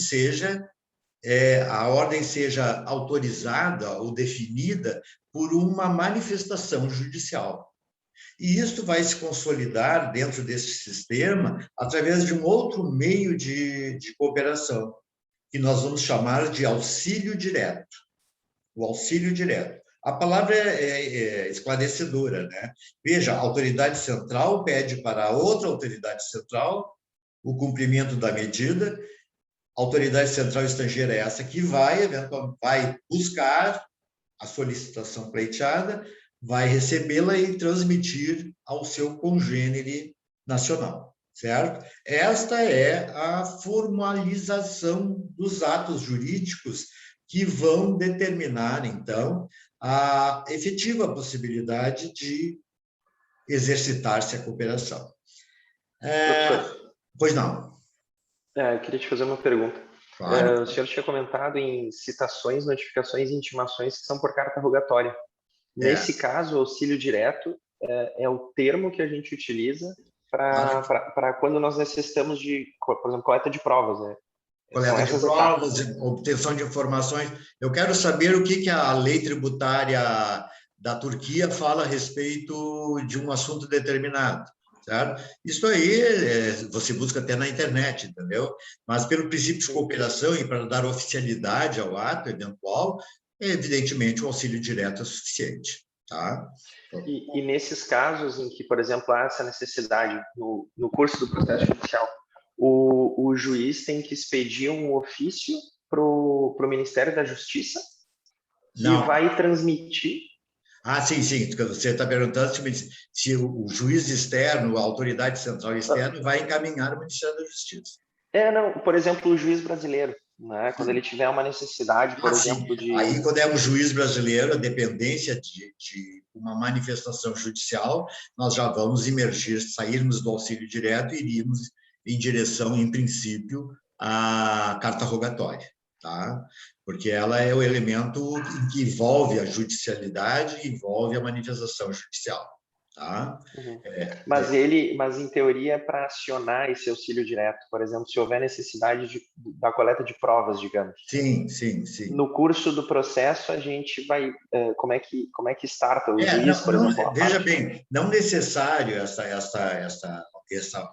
a ordem seja autorizada ou definida por uma manifestação judicial. E isto vai se consolidar dentro desse sistema através de um outro meio de cooperação, que nós vamos chamar de auxílio direto. O auxílio direto. A palavra é esclarecedora, né? Veja, a autoridade central pede para outra autoridade central o cumprimento da medida. A autoridade central estrangeira é essa que vai buscar a solicitação pleiteada, vai recebê-la e transmitir ao seu congênere nacional, certo? Esta é a formalização dos atos jurídicos que vão determinar, então, a efetiva possibilidade de exercitar-se a cooperação. Pois não. Eu queria te fazer uma pergunta. Claro. O senhor tinha comentado em citações, notificações e intimações que são por carta rogatória. Nesse caso, o auxílio direto é o termo que a gente utiliza para quando nós necessitamos de, por exemplo, coleta de provas, né? Coleta de provas, obtenção de informações. Eu quero saber o que a lei tributária da Turquia fala a respeito de um assunto determinado, certo? Isso aí você busca até na internet, entendeu? Mas pelo princípio de cooperação e para dar oficialidade ao ato eventual, evidentemente o auxílio direto é suficiente, tá? E nesses casos em que, por exemplo, há essa necessidade no curso do processo judicial, o juiz tem que expedir um ofício para o Ministério da Justiça que vai transmitir. Sim. Você está perguntando se o juiz externo, a autoridade central externa, vai encaminhar o Ministério da Justiça. Não, por exemplo, o juiz brasileiro, né? Quando ele tiver uma necessidade, por exemplo, de... Aí, quando é um juiz brasileiro, a dependência de uma manifestação judicial, nós já vamos sairmos do auxílio direto e iríamos em direção, em princípio, à carta rogatória, tá? Porque ela é o elemento que envolve a judicialidade, envolve a manifestação judicial, tá? Uhum. Mas em teoria, para acionar esse auxílio direto, por exemplo, se houver necessidade da coleta de provas, digamos. Sim. No curso do processo, a gente vai... Como é que starta o juiz, por exemplo? Veja bem, não necessário essa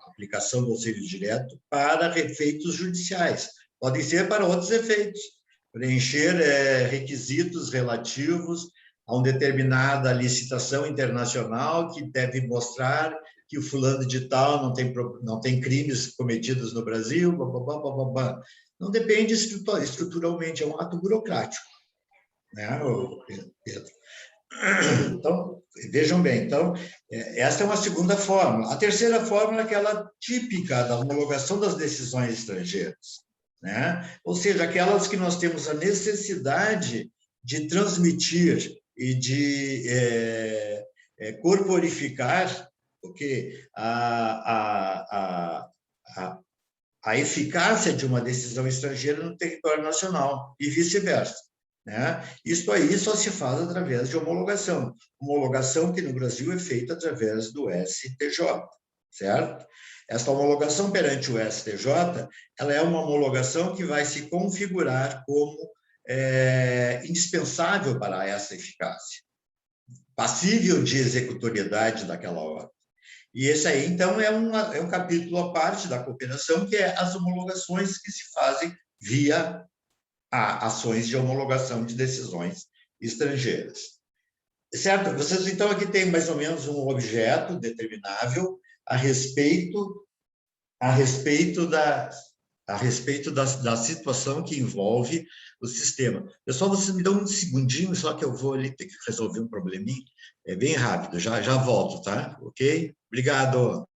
aplicação do auxílio direto para efeitos judiciais. Podem ser para outros efeitos. Preencher requisitos relativos a uma determinada licitação internacional que deve mostrar que o fulano de tal não tem crimes cometidos no Brasil, Não depende estruturalmente, é um ato burocrático, né, Pedro? Então, vejam bem, essa é uma segunda fórmula. A terceira fórmula é aquela típica da homologação das decisões estrangeiras, né? Ou seja, aquelas que nós temos a necessidade de transmitir e de corporificar, porque a eficácia de uma decisão estrangeira no território nacional e vice-versa, né? Isso aí só se faz através de homologação que no Brasil é feita através do STJ, certo? Esta homologação perante o STJ, ela é uma homologação que vai se configurar como indispensável para essa eficácia, passível de executoriedade daquela ordem. E esse aí, então, é um capítulo à parte da cooperação, que é as homologações que se fazem via ações de homologação de decisões estrangeiras. Certo? Vocês, então, aqui têm mais ou menos um objeto determinável, a respeito da situação que envolve o sistema. Pessoal, vocês me dão um segundinho, só que eu vou ali ter que resolver um probleminha. É bem rápido, já volto, tá? Ok? Obrigado.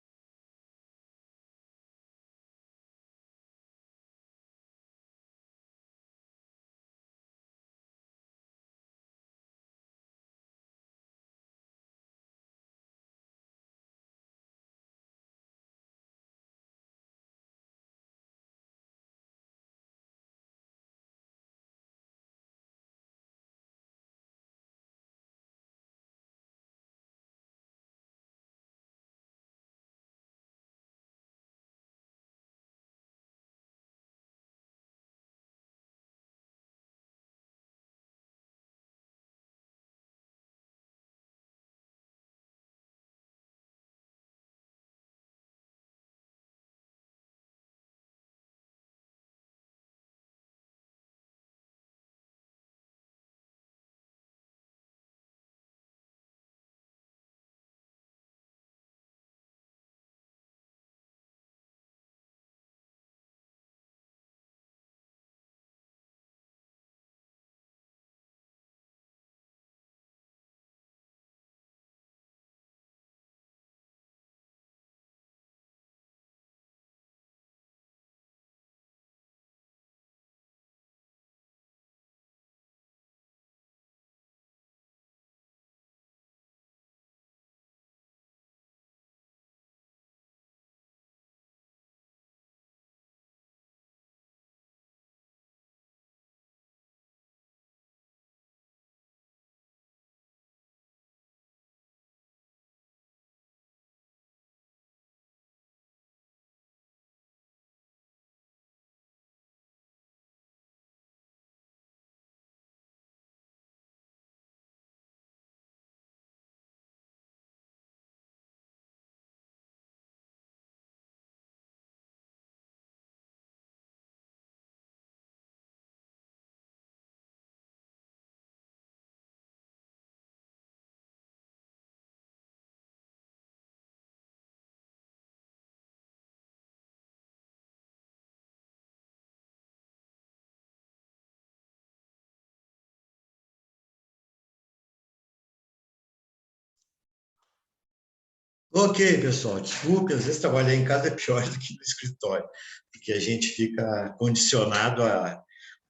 Ok, pessoal, desculpe, às vezes trabalhar em casa é pior do que no escritório, porque a gente fica condicionado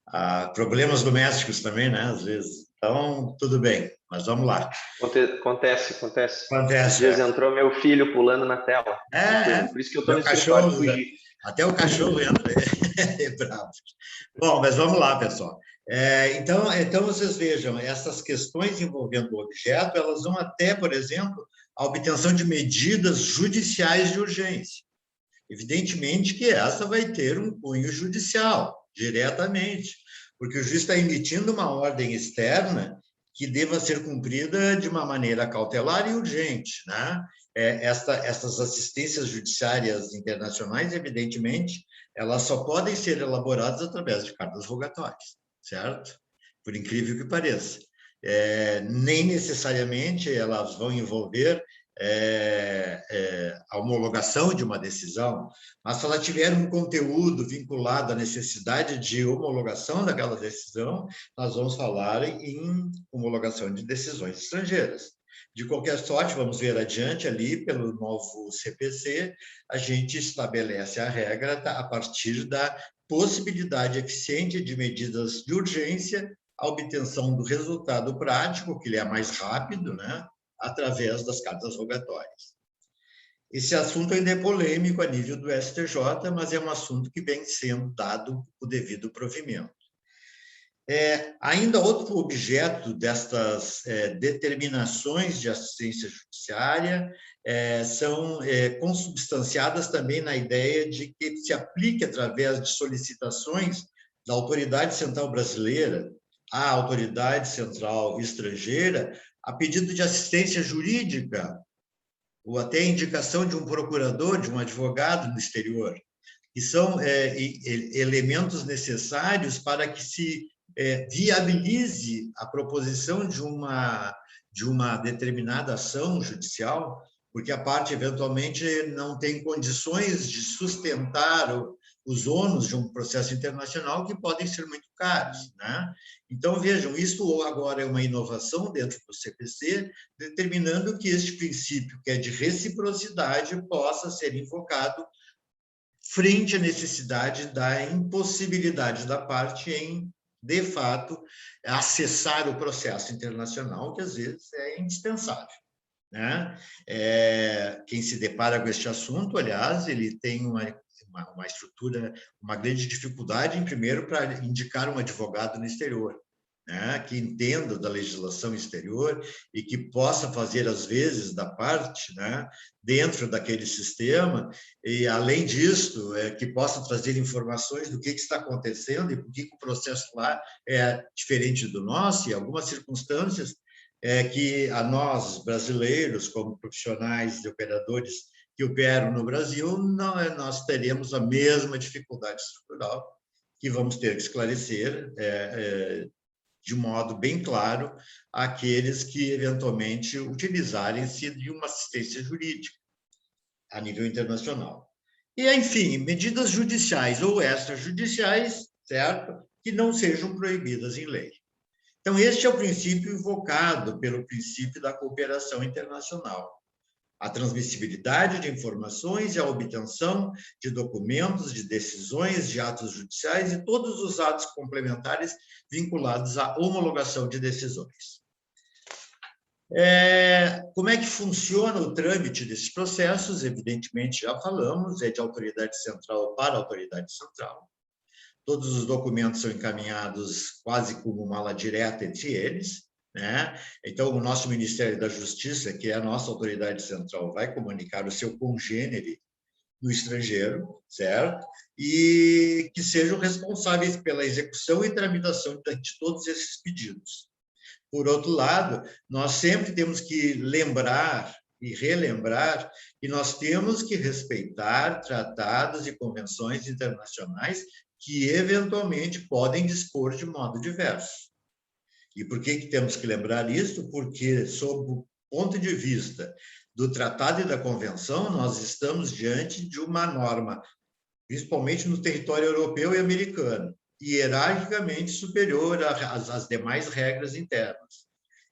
a problemas domésticos também, né, às vezes. Então, tudo bem, mas vamos lá. Acontece. Esses Acontece, dias entrou meu filho pulando na tela. Por isso que eu estou no escritório, fugir. Até o cachorro entra, é bravo. Bom, mas vamos lá, pessoal. Então, vocês vejam, essas questões envolvendo o objeto, elas vão até, por exemplo, a obtenção de medidas judiciais de urgência. Evidentemente que essa vai ter um cunho judicial, diretamente, porque o juiz está emitindo uma ordem externa que deva ser cumprida de uma maneira cautelar e urgente, né? Essas assistências judiciárias internacionais, evidentemente, elas só podem ser elaboradas através de cartas rogatórias, certo? Por incrível que pareça. Nem necessariamente elas vão envolver a homologação de uma decisão, mas se ela tiver um conteúdo vinculado à necessidade de homologação daquela decisão, nós vamos falar em homologação de decisões estrangeiras. De qualquer sorte, vamos ver adiante ali, pelo novo CPC, a gente estabelece a regra a partir da possibilidade eficiente de medidas de urgência, a obtenção do resultado prático, que ele é mais rápido, né? Através das cartas rogatórias. Esse assunto ainda é polêmico a nível do STJ, mas é um assunto que vem sendo dado o devido provimento. Ainda outro objeto destas determinações de assistência judiciária são consubstanciadas também na ideia de que se aplique através de solicitações da Autoridade Central Brasileira à Autoridade Central Estrangeira a pedido de assistência jurídica ou até indicação de um procurador, de um advogado no exterior, que são elementos necessários para que se viabilize a proposição de uma determinada ação judicial porque a parte, eventualmente, não tem condições de sustentar os ônus de um processo internacional que podem ser muito caros, né? Então, vejam, isso agora é uma inovação dentro do CPC, determinando que este princípio, que é de reciprocidade, possa ser invocado frente à necessidade da impossibilidade da parte em, de fato, acessar o processo internacional, que às vezes é indispensável, né? Quem se depara com este assunto, aliás, ele tem uma estrutura, uma grande dificuldade, em primeiro, para indicar um advogado no exterior, né, que entenda da legislação exterior e que possa fazer, às vezes, da parte, né, dentro daquele sistema, e, além disso, que possa trazer informações do que está acontecendo e por que o processo lá é diferente do nosso, e algumas circunstâncias que a nós, brasileiros, como profissionais e operadores que operam no Brasil, nós teremos a mesma dificuldade estrutural que vamos ter que esclarecer de modo bem claro aqueles que, eventualmente, utilizarem-se de uma assistência jurídica a nível internacional. E, enfim, medidas judiciais ou extrajudiciais, certo? Que não sejam proibidas em lei. Então, este é o princípio invocado pelo princípio da cooperação internacional. A transmissibilidade de informações e a obtenção de documentos, de decisões, de atos judiciais e todos os atos complementares vinculados à homologação de decisões. Como é que funciona o trâmite desses processos? Evidentemente, já falamos, é de autoridade central para autoridade central. Todos os documentos são encaminhados quase como uma mala direta entre eles, né? Então, o nosso Ministério da Justiça, que é a nossa autoridade central, vai comunicar o seu congênere no estrangeiro, certo? E que sejam responsáveis pela execução e tramitação de todos esses pedidos. Por outro lado, nós sempre temos que lembrar e relembrar que nós temos que respeitar tratados e convenções internacionais que, eventualmente, podem dispor de modo diverso. E por que temos que lembrar isso? Porque, sob o ponto de vista do tratado e da convenção, nós estamos diante de uma norma, principalmente no território europeu e americano, hierarquicamente superior às demais regras internas.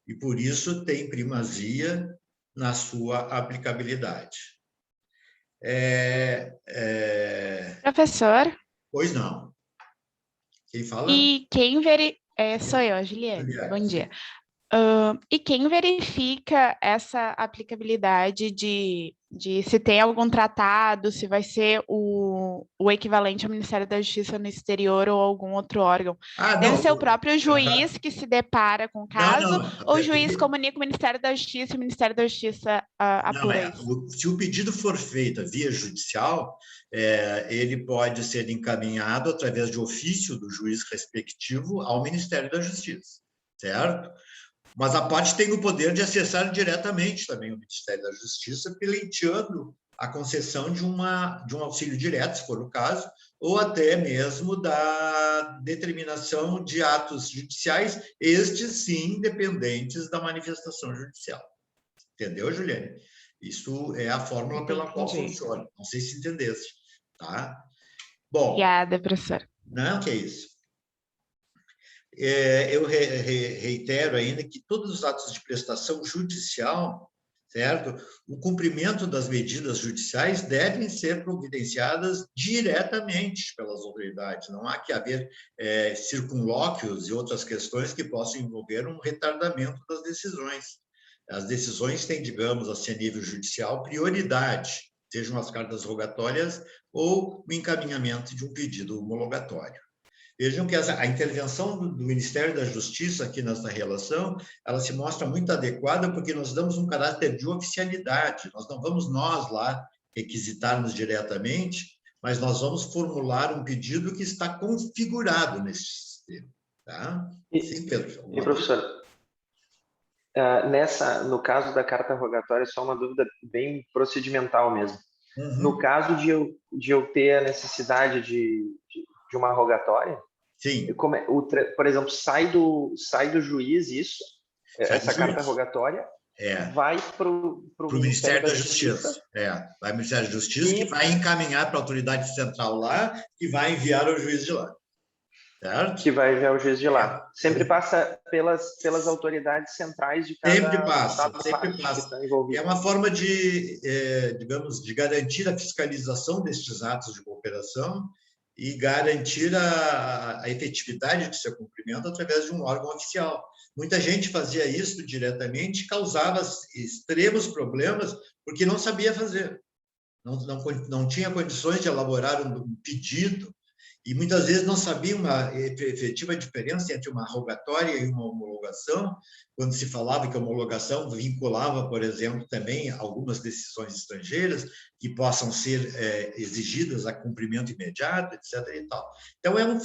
E, por isso, tem primazia na sua aplicabilidade. Professor? Pois não. Quem fala? E quem sou eu, a Juliane. Bom dia. E quem verifica essa aplicabilidade de se tem algum tratado, se vai ser o equivalente ao Ministério da Justiça no exterior ou algum outro órgão? Deve ser o próprio juiz que se depara com o caso, ou o juiz comunica o Ministério da Justiça e o Ministério da Justiça apura isso? Se o pedido for feito via judicial, ele pode ser encaminhado através de ofício do juiz respectivo ao Ministério da Justiça, certo? Mas a parte tem o poder de acessar diretamente também o Ministério da Justiça, pleiteando a concessão de um auxílio direto, se for o caso, ou até mesmo da determinação de atos judiciais, estes sim dependentes da manifestação judicial. Entendeu, Juliane? Isso é a fórmula pela qual funciona. Não sei se entendeste, tá? Bom. Obrigada, professor. Não, que é isso. Eu reitero ainda que todos os atos de prestação judicial, certo? O cumprimento das medidas judiciais devem ser providenciadas diretamente pelas autoridades. Não há que haver circunlóquios e outras questões que possam envolver um retardamento das decisões. As decisões têm, digamos, assim, a nível judicial, prioridade, sejam as cartas rogatórias ou o encaminhamento de um pedido homologatório. Vejam que a intervenção do Ministério da Justiça aqui nessa relação, ela se mostra muito adequada porque nós damos um caráter de oficialidade, nós não vamos nós lá requisitarmos diretamente, mas nós vamos formular um pedido que está configurado nesse sistema. Tá? Sim, Pedro. E, professor, no caso da carta rogatória, só uma dúvida bem procedimental mesmo. Uhum. No caso de eu ter a necessidade de uma rogatória, sim. Por exemplo, sai do juiz isso, essa carta rogatória, vai para o Ministério da Justiça. Vai para o Ministério da Justiça, que vai encaminhar para a autoridade central lá, que vai enviar ao juiz de lá. Certo? Que vai enviar o juiz de lá. Sempre passa pelas autoridades centrais de cada sempre passa. que está envolvida. É uma forma de, digamos, de garantir a fiscalização destes atos de cooperação e garantir a efetividade de seu cumprimento através de um órgão oficial. Muita gente fazia isso diretamente, causava extremos problemas, porque não sabia fazer. Não tinha condições de elaborar um pedido, e muitas vezes não sabia uma efetiva diferença entre uma rogatória e uma homologação, quando se falava que a homologação vinculava, por exemplo, também algumas decisões estrangeiras que possam ser exigidas a cumprimento imediato, etc. E tal. Então, é uma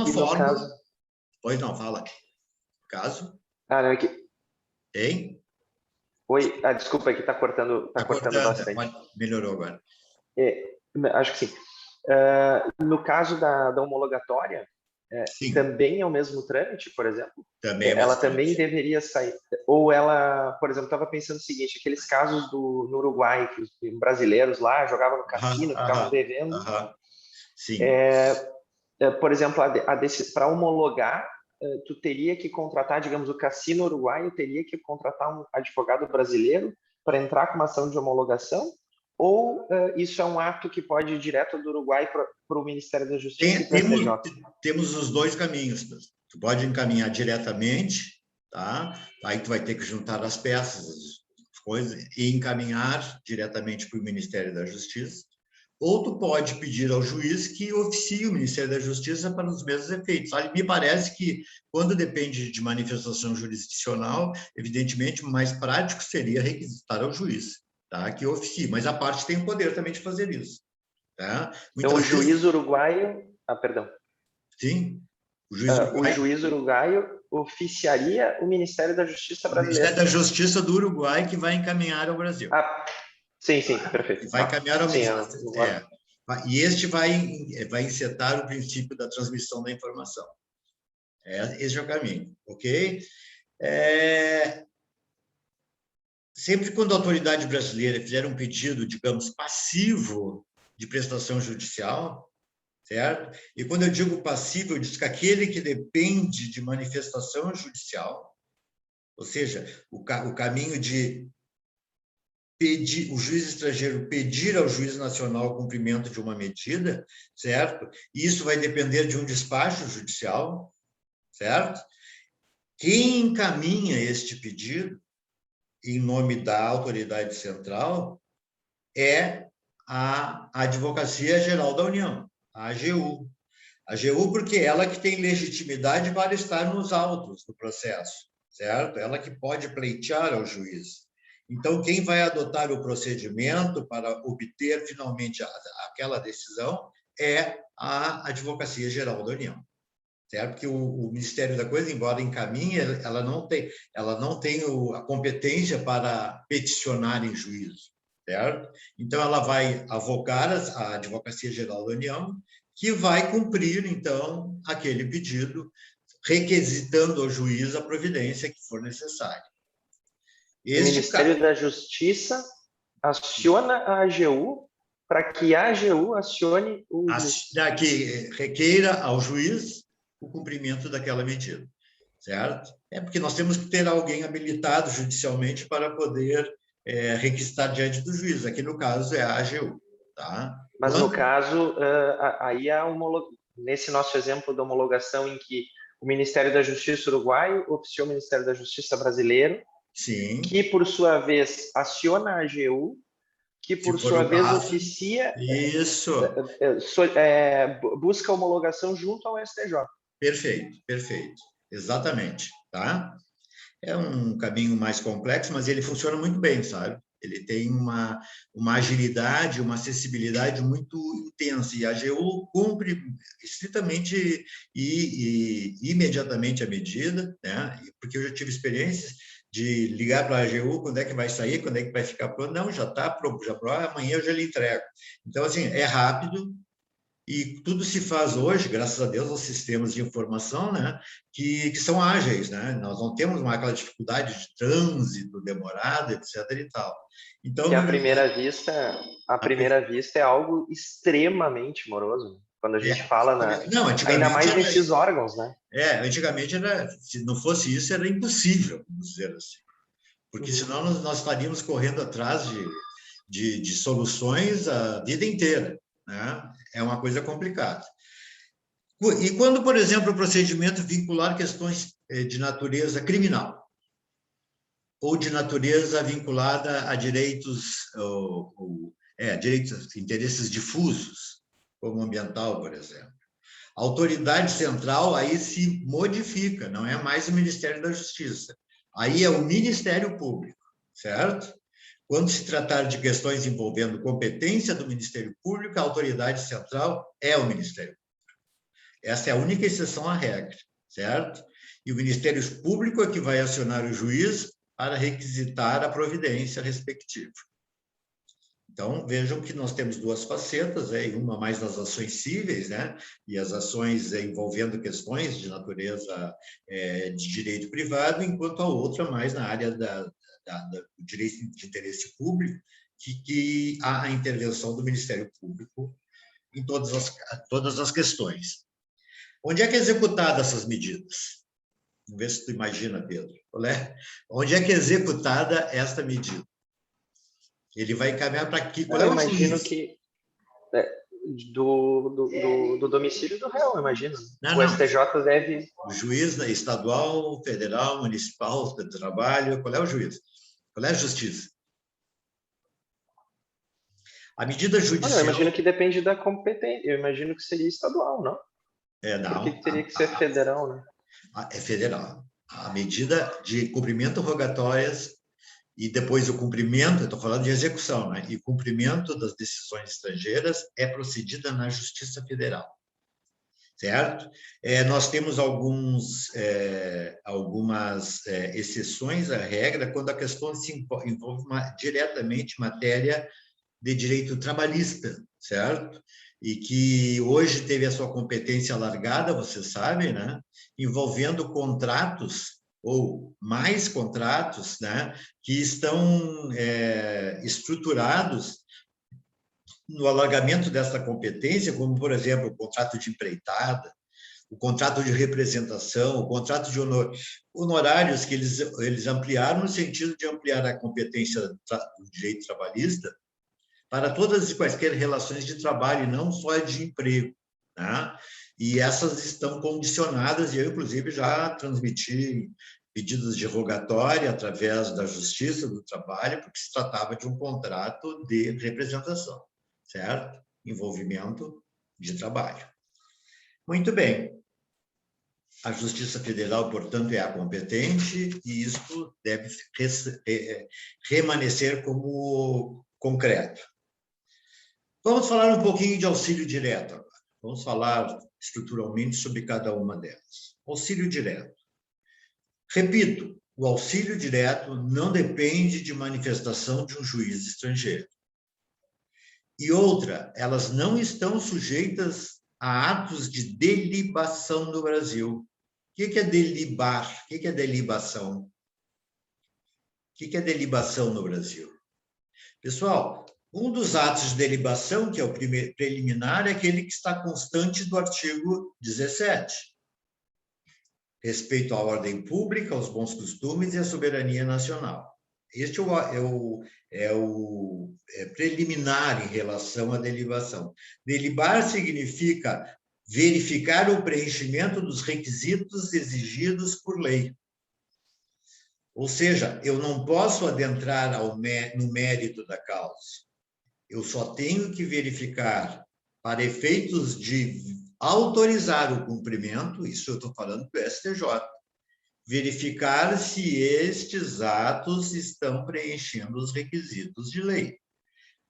forma... Caso... Pois não, fala. Caso? Não, aqui... Hein? Oi, desculpa, aqui está cortando bastante. Melhorou agora. Acho que sim. No caso da homologatória, também é o mesmo trâmite, por exemplo? Também ela também deveria sair. Ou ela, por exemplo, estava pensando o seguinte, aqueles casos no Uruguai, que os brasileiros lá jogavam no cassino, ficavam devendo. Sim. Por exemplo, para homologar, tu teria que contratar, digamos, o cassino uruguaio teria que contratar um advogado brasileiro para entrar com uma ação de homologação? Ou isso é um ato que pode ir direto do Uruguai para o Ministério da Justiça e para o STJ? Temos os dois caminhos. Tu pode encaminhar diretamente, tá? Aí tu vai ter que juntar as peças, as coisas, e encaminhar diretamente para o Ministério da Justiça. Ou tu pode pedir ao juiz que oficie o Ministério da Justiça para os mesmos efeitos. Me parece que, quando depende de manifestação jurisdicional, evidentemente, o mais prático seria requisitar ao juiz, tá? Que oficie, mas a parte tem o poder também de fazer isso. Tá? Então, o juiz uruguaio... perdão. Sim. O juiz uruguaio oficiaria o Ministério da Justiça brasileiro. O Ministério da Justiça do Uruguai que vai encaminhar ao Brasil. Sim, perfeito. Vai encaminhar ao Ministério. E este vai encetar o princípio da transmissão da informação. Esse é o caminho, ok? Sempre quando a autoridade brasileira fizer um pedido, digamos, passivo de prestação judicial, certo? E quando eu digo passivo, eu digo que aquele que depende de manifestação judicial, ou seja, o caminho de o juiz estrangeiro pedir ao juiz nacional o cumprimento de uma medida, certo? E isso vai depender de um despacho judicial, certo? Quem encaminha este pedido, em nome da autoridade central, é a Advocacia Geral da União, a AGU. A AGU porque ela que tem legitimidade para estar nos autos do processo, certo? Ela que pode pleitear ao juiz. Então, quem vai adotar o procedimento para obter finalmente aquela decisão é a Advocacia Geral da União, certo? Porque o Ministério da Coisa, embora encaminhe, ela não tem a competência para peticionar em juízo, certo? Então, ela vai avocar a Advocacia Geral da União, que vai cumprir, então, aquele pedido, requisitando ao juiz a providência que for necessária. O Ministério da Justiça aciona a AGU para que a AGU acione o... que requeira ao juiz o cumprimento daquela medida, certo? Porque nós temos que ter alguém habilitado judicialmente para poder requisitar diante do juiz. Aqui, no caso, é a AGU, tá? Mas, no caso, aí nesse nosso exemplo da homologação em que o Ministério da Justiça uruguaio oficiou o Ministério da Justiça brasileiro, sim, que, por sua vez, aciona a AGU, que, por sua vez, oficia... Isso. Busca homologação junto ao STJ. Perfeito. Exatamente, tá? É um caminho mais complexo, mas ele funciona muito bem, sabe? Ele tem uma agilidade, uma acessibilidade muito intensa, e a AGU cumpre estritamente e imediatamente a medida, né? Porque eu já tive experiências de ligar para a AGU, quando é que vai sair, quando é que vai ficar pronto. Não, já está pronto, amanhã eu já lhe entrego. Então, assim, é rápido E tudo se faz hoje, graças a Deus, aos sistemas de informação, né, que são ágeis, né? Nós não temos mais aquela dificuldade de trânsito demorado, etc. e tal. Então, que à primeira vista é algo extremamente moroso. Quando a gente fala não, ainda mais nesses órgãos, né? Antigamente se não fosse isso, era impossível, vamos dizer assim. Porque senão nós estaríamos correndo atrás de soluções a vida inteira, né? É uma coisa complicada. E quando, por exemplo, o procedimento vincular questões de natureza criminal ou de natureza vinculada a direitos, interesses difusos, como ambiental, por exemplo. A autoridade central aí se modifica, não é mais o Ministério da Justiça. Aí é o Ministério Público, certo? Quando se tratar de questões envolvendo competência do Ministério Público, a autoridade central é o Ministério Público. Essa é a única exceção à regra, certo? E o Ministério Público é que vai acionar o juiz para requisitar a providência respectiva. Então, vejam que nós temos duas facetas, uma mais nas ações cíveis, né, e as ações envolvendo questões de natureza de direito privado, enquanto a outra mais na área do direito de interesse público, que há a intervenção do Ministério Público em todas as questões. Onde é que é executada essas medidas? Vamos ver se tu imagina, Pedro. Onde é que é executada esta medida? Ele vai encaminhar para aqui. Qual é o imagino juiz? Que do domicílio do réu, eu imagino. Não. O STJ deve... O juiz estadual, federal, municipal, do trabalho. Qual é o juiz? Qual é a justiça? A medida judicial... eu imagino que depende da competência. Eu imagino que seria estadual, não? Não. Porque teria que ser federal, né? É federal. A medida de cumprimento rogatórias e depois o cumprimento, eu estou falando de execução, né? E o cumprimento das decisões estrangeiras é procedida na Justiça Federal, certo? Nós temos algumas exceções à regra quando a questão se envolve diretamente matéria de direito trabalhista, certo? E que hoje teve a sua competência alargada, você sabe, né? Envolvendo contratos ou mais contratos, né, que estão estruturados no alargamento dessa competência, como, por exemplo, o contrato de empreitada, o contrato de representação, o contrato de honorários, que eles ampliaram no sentido de ampliar a competência do direito trabalhista para todas e quaisquer relações de trabalho, e não só de emprego, né? E essas estão condicionadas, e eu, inclusive, já transmiti pedidos de rogatória através da Justiça do Trabalho, porque se tratava de um contrato de representação, certo? Envolvimento de trabalho. Muito bem. A Justiça Federal, portanto, é a competente, e isto deve permanecer como concreto. Vamos falar um pouquinho de auxílio direto agora. Vamos falar estruturalmente sobre cada uma delas. Auxílio direto. Repito, o auxílio direto não depende de manifestação de um juiz estrangeiro. E outra, elas não estão sujeitas a atos de delibação no Brasil. O que é delibar? O que é delibação? O que é delibação no Brasil? Pessoal, um dos atos de delibação, que é o primeiro preliminar, é aquele que está constante do artigo 17. Respeito à ordem pública, aos bons costumes e à soberania nacional. Este é o preliminar em relação à delibação. Delibar significa verificar o preenchimento dos requisitos exigidos por lei. Ou seja, eu não posso adentrar no mérito da causa. Eu só tenho que verificar, para efeitos de autorizar o cumprimento, isso eu estou falando do STJ, verificar se estes atos estão preenchendo os requisitos de lei.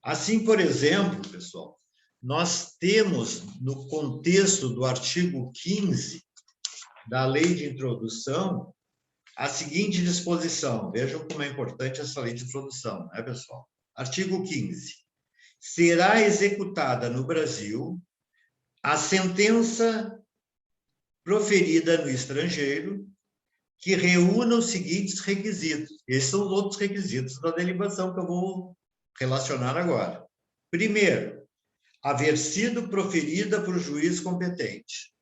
Assim, por exemplo, pessoal, nós temos, no contexto do artigo 15 da Lei de Introdução, a seguinte disposição. Vejam como é importante essa lei de introdução, né, pessoal? Artigo 15. Será executada no Brasil a sentença proferida no estrangeiro que reúna os seguintes requisitos. Esses são os outros requisitos da deliberação que eu vou relacionar agora. Primeiro, haver sido proferida por juiz competente.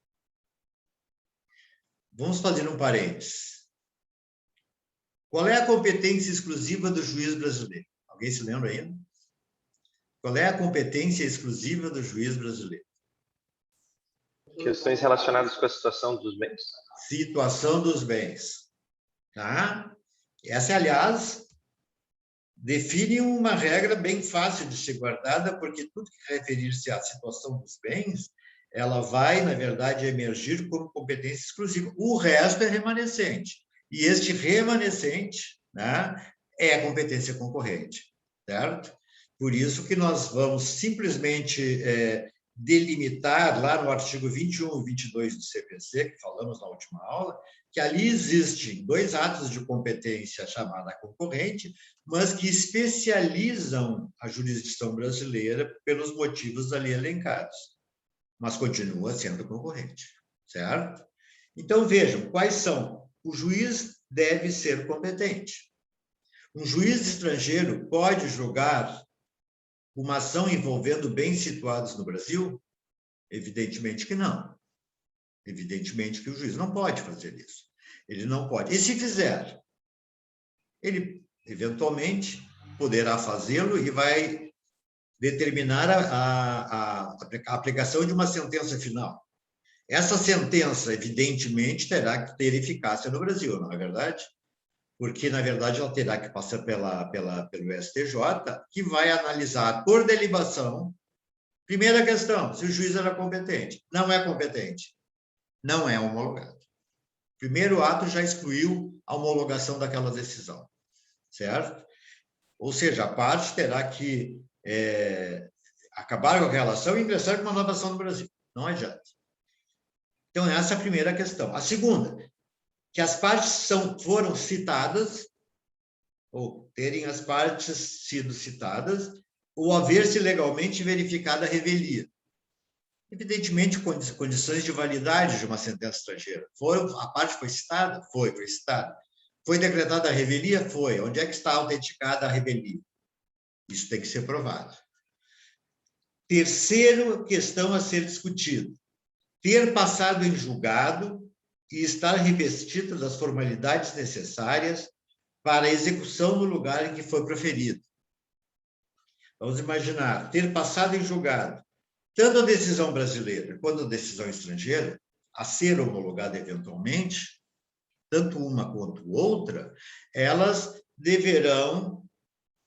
Vamos fazer um parênteses. Qual é a competência exclusiva do juiz brasileiro? Alguém se lembra ainda? Qual é a competência exclusiva do juiz brasileiro? Questões relacionadas com a situação dos bens. Situação dos bens. Tá? Essa, aliás, define uma regra bem fácil de ser guardada, porque tudo que referir-se à situação dos bens, ela vai, na verdade, emergir como competência exclusiva. O resto é remanescente. E este remanescente, né, é a competência concorrente, certo? Por isso que nós vamos simplesmente delimitar lá no artigo 21 e 22 do CPC, que falamos na última aula, que ali existem 2 atos de competência chamada concorrente, mas que especializam a jurisdição brasileira pelos motivos ali elencados, mas continua sendo concorrente, certo? Então, vejam, quais são? O juiz deve ser competente. Um juiz estrangeiro pode julgar uma ação envolvendo bens situados no Brasil? Evidentemente que não. Evidentemente que o juiz não pode fazer isso. Ele não pode. E se fizer? Ele, eventualmente, poderá fazê-lo e vai determinar a aplicação de uma sentença final. Essa sentença, evidentemente, terá que ter eficácia no Brasil, não é verdade? Porque, na verdade, ela terá que passar pelo STJ, que vai analisar por delibação. Primeira questão, se o juiz era competente. Não é competente. Não é homologado. Primeiro ato já excluiu a homologação daquela decisão, certo? Ou seja, a parte terá que acabar com a relação e ingressar com uma nova ação no Brasil. Não adianta. Então, essa é a primeira questão. A segunda, que as partes foram citadas, ou terem as partes sido citadas, ou haver-se legalmente verificada a revelia. Evidentemente, condições de validade de uma sentença estrangeira. A parte foi citada? Foi citada. Foi decretada a revelia? Foi. Onde é que está autenticada a revelia? Isso tem que ser provado. Terceira questão a ser discutida. Ter passado em julgado e estar revestido das formalidades necessárias para a execução no lugar em que foi proferido. Vamos imaginar, ter passado em julgado, tanto a decisão brasileira quanto a decisão estrangeira, a ser homologada eventualmente, tanto uma quanto outra, elas deverão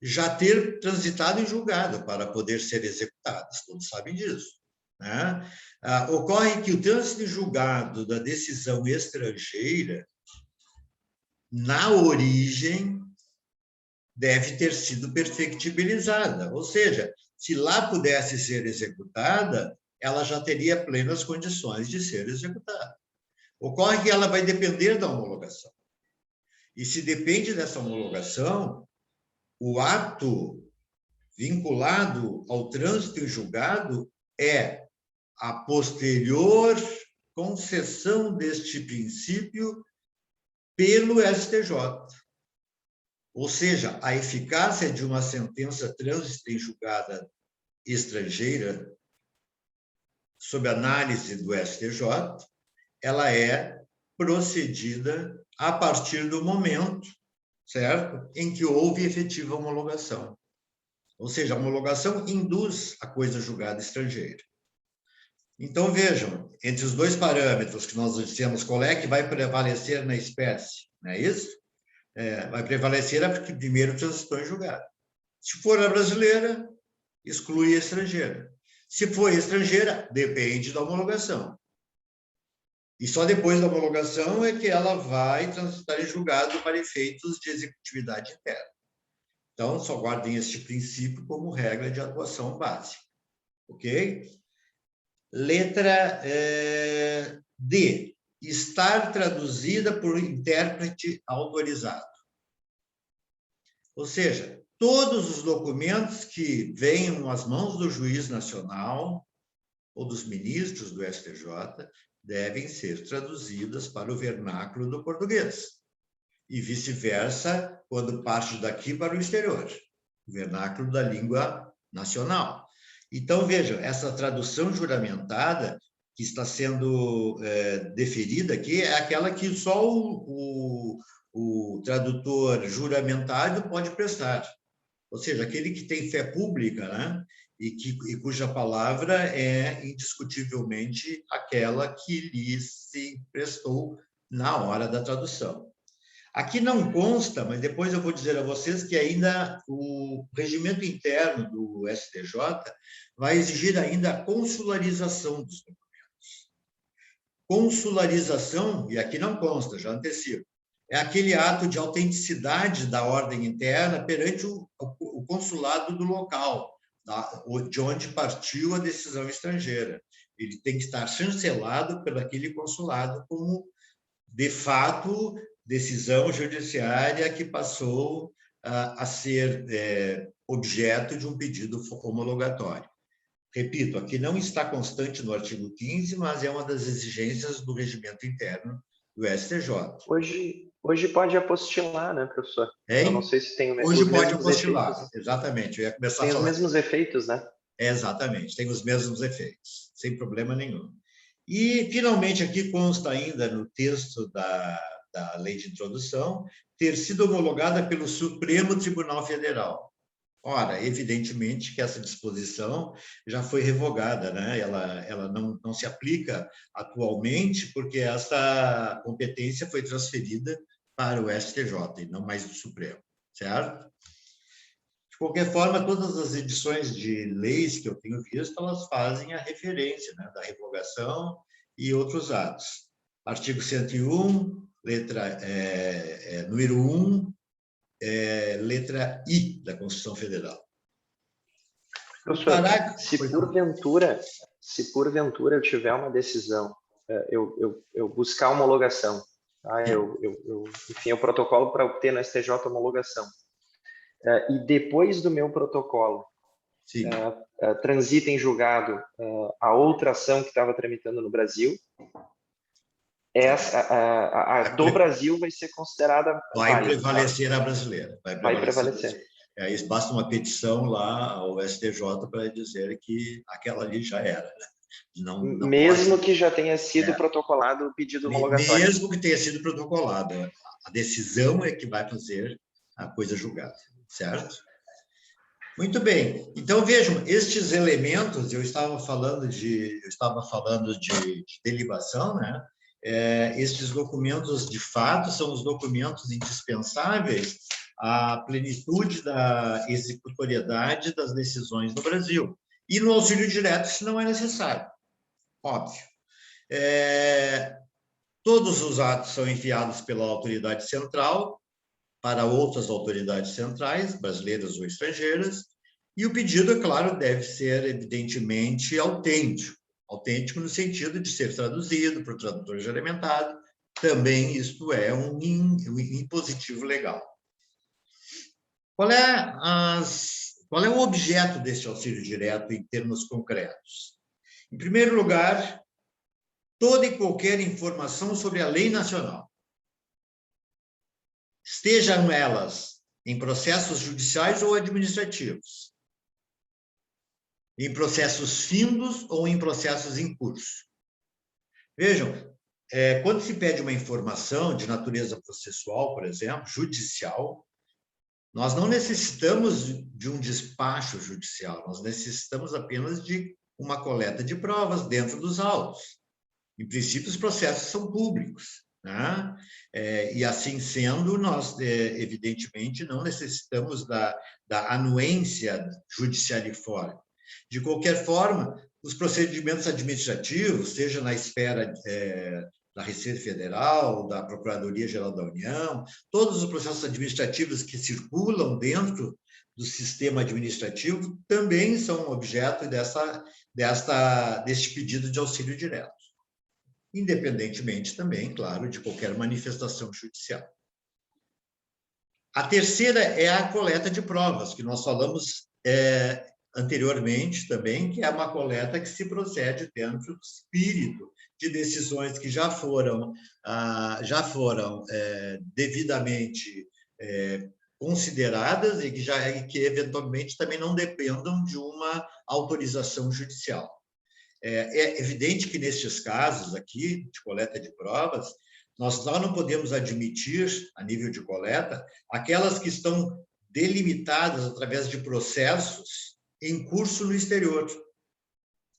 já ter transitado em julgado para poder ser executadas, todos sabem disso, né? Ocorre que o trânsito em julgado da decisão estrangeira, na origem, deve ter sido perfectibilizada, ou seja, se lá pudesse ser executada, ela já teria plenas condições de ser executada. Ocorre que ela vai depender da homologação. E se depende dessa homologação, o ato vinculado ao trânsito em julgado é a posterior concessão deste princípio pelo STJ. Ou seja, a eficácia de uma sentença trânsito em julgada estrangeira, sob análise do STJ, ela é procedida a partir do momento, certo, em que houve efetiva homologação. Ou seja, a homologação induz a coisa julgada estrangeira. Então, vejam, entre os 2 parâmetros que nós dissemos, qual é que vai prevalecer na espécie, não é isso? Vai prevalecer a que primeiro transitou em julgado. Se for a brasileira, exclui a estrangeira. Se for estrangeira, depende da homologação. E só depois da homologação é que ela vai transitar em julgado para efeitos de executividade interna. Então, só guardem este princípio como regra de atuação básica. Ok? Letra D. Estar traduzida por intérprete autorizado. Ou seja, todos os documentos que venham às mãos do juiz nacional ou dos ministros do STJ devem ser traduzidas para o vernáculo do português. E vice-versa, quando parte daqui para o exterior, o vernáculo da língua nacional. Então, vejam, essa tradução juramentada que está sendo deferida aqui é aquela que só o tradutor juramentado pode prestar. Ou seja, aquele que tem fé pública, né? E cuja palavra é indiscutivelmente aquela que lhe se prestou na hora da tradução. Aqui não consta, mas depois eu vou dizer a vocês que ainda o regimento interno do STJ vai exigir ainda a consularização dos documentos. Consularização, e aqui não consta, já antecipo, é aquele ato de autenticidade da ordem interna perante o consulado do local, de onde partiu a decisão estrangeira. Ele tem que estar chancelado por aquele consulado como, de fato, decisão judiciária que passou a ser objeto de um pedido homologatório. Repito, aqui não está constante no artigo 15, mas é uma das exigências do regimento interno do STJ. Hoje pode apostilar, né, professor? Hein? Eu não sei se tem Hoje pode apostilar, efeitos. Exatamente. Eu ia começar tem a falar. Os mesmos efeitos, né? Exatamente, tem os mesmos efeitos, sem problema nenhum. E, finalmente, aqui consta ainda no texto da lei de introdução, ter sido homologada pelo Supremo Tribunal Federal. Ora, evidentemente que essa disposição já foi revogada, né? Ela não se aplica atualmente, porque essa competência foi transferida para o STJ, e não mais do Supremo, certo? De qualquer forma, todas as edições de leis que eu tenho visto, elas fazem a referência, né, da revogação e outros atos. Artigo 101, número 1, letra I da Constituição Federal. Professor, se porventura eu tiver uma decisão, eu buscar homologação, tá? Enfim, o protocolo para obter no STJ homologação, e depois do meu protocolo transita em julgado a outra ação que estava tramitando no Brasil, a do Brasil vai ser considerada vai prevalecer a brasileira. Vai prevalecer. Aí basta uma petição lá ao STJ para dizer que aquela ali já era, né? Não mesmo pode... que já tenha sido protocolado o pedido homologatório. Mesmo que tenha sido protocolado. A decisão é que vai fazer a coisa julgada, certo? Muito bem. Então, vejam, estes elementos, eu estava falando de delibação, né? Estes documentos, de fato, são os documentos indispensáveis à plenitude da executoriedade das decisões no Brasil. E no auxílio direto isso não é necessário, óbvio. Todos os atos são enviados pela autoridade central para outras autoridades centrais, brasileiras ou estrangeiras, e o pedido, é claro, deve ser, evidentemente, autêntico. Autêntico no sentido de ser traduzido por tradutor juramentado, também isto é um impositivo legal. Qual é o objeto deste auxílio direto em termos concretos? Em primeiro lugar, toda e qualquer informação sobre a lei nacional, estejam elas em processos judiciais ou administrativos, em processos findos ou em processos em curso. Vejam, quando se pede uma informação de natureza processual, por exemplo, judicial, nós não necessitamos de um despacho judicial, nós necessitamos apenas de uma coleta de provas dentro dos autos. Em princípio, os processos são públicos, né? E assim sendo, nós, evidentemente, não necessitamos da anuência judicialiforme. De qualquer forma, os procedimentos administrativos, seja na esfera da Receita Federal, da Procuradoria-Geral da União, todos os processos administrativos que circulam dentro do sistema administrativo também são objeto deste pedido de auxílio direto, independentemente também, claro, de qualquer manifestação judicial. A terceira é a coleta de provas, que nós falamos anteriormente também, que é uma coleta que se procede dentro do espírito de decisões que já foram devidamente consideradas e que eventualmente também não dependam de uma autorização judicial. É evidente que nestes casos aqui de coleta de provas, nós só não podemos admitir, a nível de coleta, aquelas que estão delimitadas através de processos em curso no exterior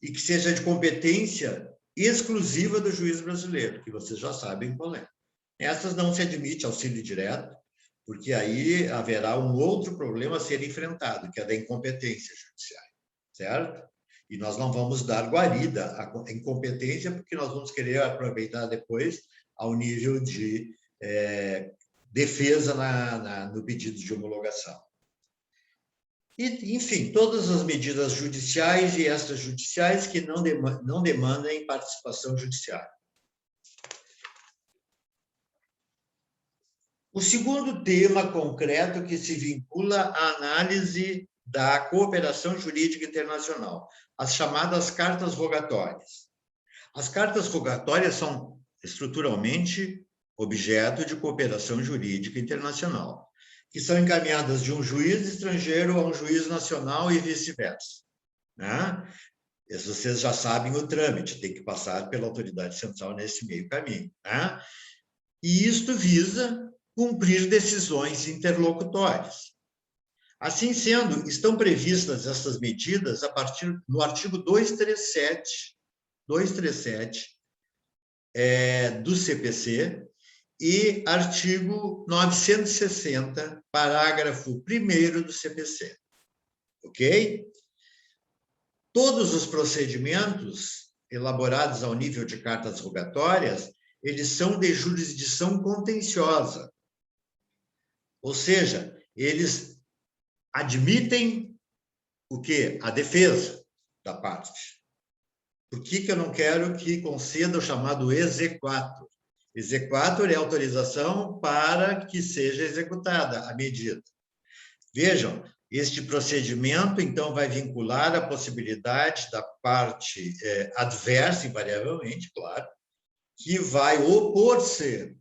e que seja de competência exclusiva do juiz brasileiro, que vocês já sabem qual é. Essas não se admite auxílio direto, porque aí haverá um outro problema a ser enfrentado, que é da incompetência judiciária, certo? E nós não vamos dar guarida à incompetência, porque nós vamos querer aproveitar depois ao nível de defesa no pedido de homologação. E, enfim, todas as medidas judiciais e extrajudiciais que não demandem participação judiciária. O segundo tema concreto que se vincula à análise da cooperação jurídica internacional, as chamadas cartas rogatórias. As cartas rogatórias são estruturalmente objeto de cooperação jurídica internacional, que são encaminhadas de um juiz estrangeiro a um juiz nacional e vice-versa, né? Vocês já sabem o trâmite, tem que passar pela autoridade central nesse meio caminho, né? E isto visa cumprir decisões interlocutórias. Assim sendo, estão previstas essas medidas a partir no artigo 237 do CPC e artigo 960, parágrafo 1º do CPC. Ok? Todos os procedimentos elaborados ao nível de cartas rogatórias, eles são de jurisdição contenciosa. Ou seja, eles admitem o quê? A defesa da parte. Por que eu não quero que conceda o chamado exequatur? Exequatur é autorização para que seja executada a medida. Vejam, este procedimento, então, vai vincular a possibilidade da parte adversa, invariavelmente, claro, que vai opor-se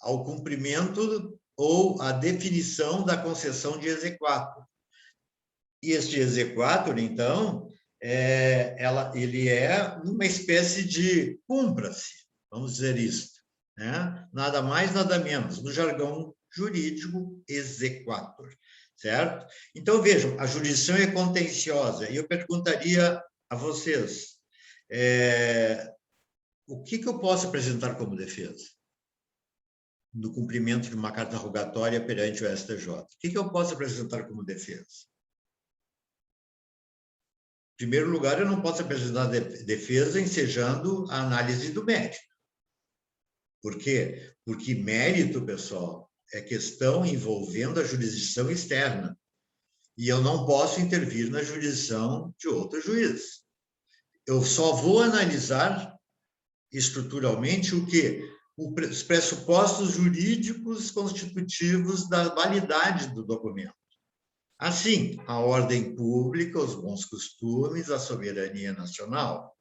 ao cumprimento ou à definição da concessão de exequatur. E este exequatur, então, ele é uma espécie de cumpra-se, vamos dizer isso, né? Nada mais, nada menos, no jargão jurídico, exequatur, certo? Então, vejam, a jurisdição é contenciosa, e eu perguntaria a vocês, o que eu posso apresentar como defesa no cumprimento de uma carta rogatória perante o STJ? O que eu posso apresentar como defesa? Em primeiro lugar, eu não posso apresentar defesa ensejando a análise do mérito. Por quê? Porque mérito, pessoal, é questão envolvendo a jurisdição externa. E eu não posso intervir na jurisdição de outro juiz. Eu só vou analisar estruturalmente o quê? Os pressupostos jurídicos constitutivos da validade do documento. Assim, a ordem pública, os bons costumes, a soberania nacional,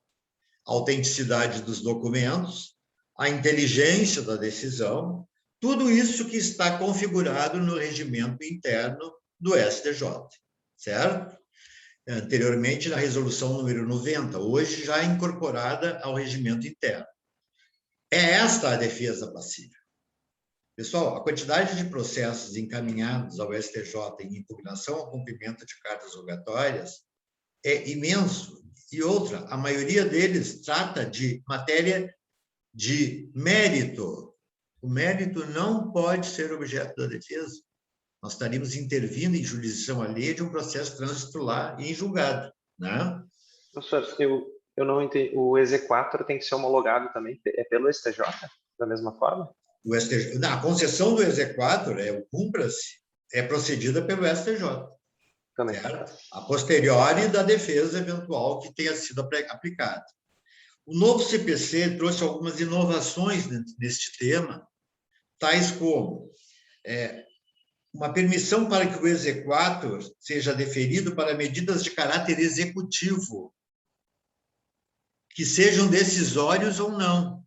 a autenticidade dos documentos, a inteligência da decisão, tudo isso que está configurado no regimento interno do STJ, certo? Anteriormente, na resolução número 90, hoje já incorporada ao regimento interno. É esta a defesa passível. Pessoal, a quantidade de processos encaminhados ao STJ em impugnação ao cumprimento de cartas rogatórias é imenso. E outra, a maioria deles trata de matéria de mérito. O mérito não pode ser objeto da defesa. Nós estaríamos intervindo em jurisdição alheia de um processo transitular e em julgado, né? Professor, eu não entendi. O exequatur tem que ser homologado também pelo STJ, da mesma forma? A concessão do exequatur, o cumpra-se, é procedida pelo STJ. Também. A posteriori da defesa eventual que tenha sido aplicada. O novo CPC trouxe algumas inovações neste tema, tais como uma permissão para que o exequatur seja deferido para medidas de caráter executivo, que sejam decisórios ou não.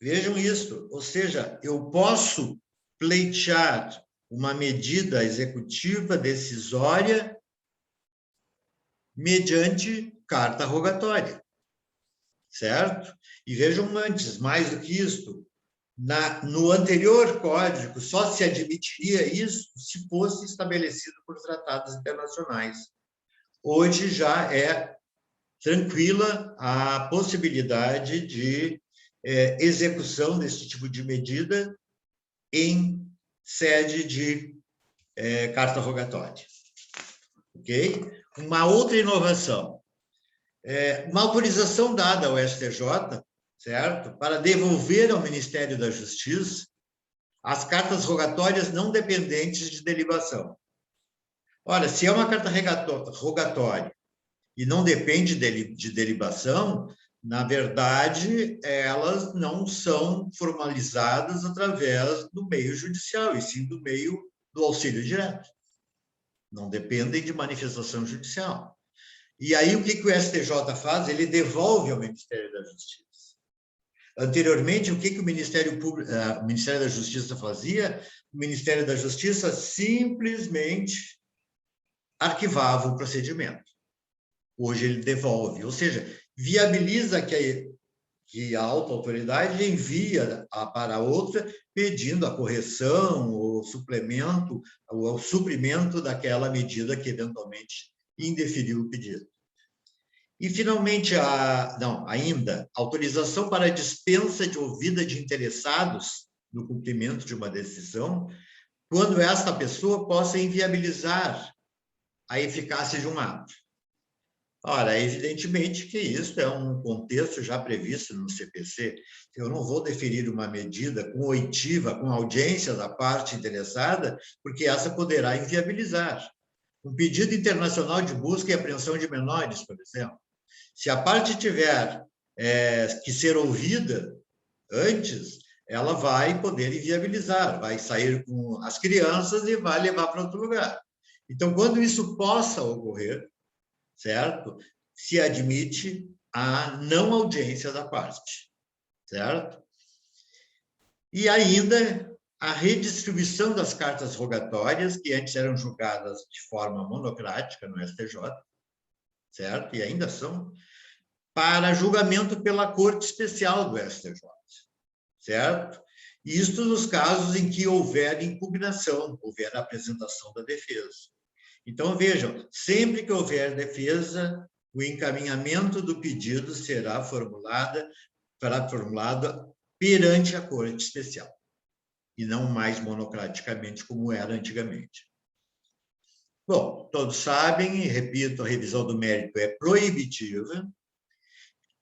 Vejam isso, ou seja, eu posso pleitear uma medida executiva decisória mediante carta rogatória, certo? E vejam antes, mais do que isto, no anterior código só se admitiria isso se fosse estabelecido por tratados internacionais. Hoje já é tranquila a possibilidade de execução desse tipo de medida em sede de carta rogatória. Ok? Uma outra inovação, uma autorização dada ao STJ, certo? Para devolver ao Ministério da Justiça as cartas rogatórias não dependentes de delibação. Ora, se é uma carta rogatória e não depende de delibação, na verdade, elas não são formalizadas através do meio judicial, e sim do meio do auxílio direto. Não dependem de manifestação judicial. E aí, o que o STJ faz? Ele devolve ao Ministério da Justiça. Anteriormente, o que o Ministério da Justiça fazia? O Ministério da Justiça simplesmente arquivava o procedimento. Hoje ele devolve, ou seja, viabiliza que a alta autoridade envia para outra pedindo a correção, o suplemento, o suprimento daquela medida que eventualmente indeferiu o pedido. E, finalmente, ainda, autorização para dispensa de ouvida de interessados no cumprimento de uma decisão, quando esta pessoa possa inviabilizar a eficácia de um ato. Ora, evidentemente que isso é um contexto já previsto no CPC. Eu não vou deferir uma medida com oitiva, com audiência da parte interessada, porque essa poderá inviabilizar. Um pedido internacional de busca e apreensão de menores, por exemplo. Se a parte tiver que ser ouvida antes, ela vai poder inviabilizar, vai sair com as crianças e vai levar para outro lugar. Então, quando isso possa ocorrer, certo? Se admite a não audiência da parte, certo? E ainda a redistribuição das cartas rogatórias, que antes eram julgadas de forma monocrática no STJ, certo? E ainda são, para julgamento pela Corte Especial do STJ, certo? Isto nos casos em que houver impugnação, houver apresentação da defesa. Então, vejam, sempre que houver defesa, o encaminhamento do pedido será formulado perante a Corte Especial, e não mais monocraticamente como era antigamente. Bom, todos sabem, e repito, a revisão do mérito é proibitiva,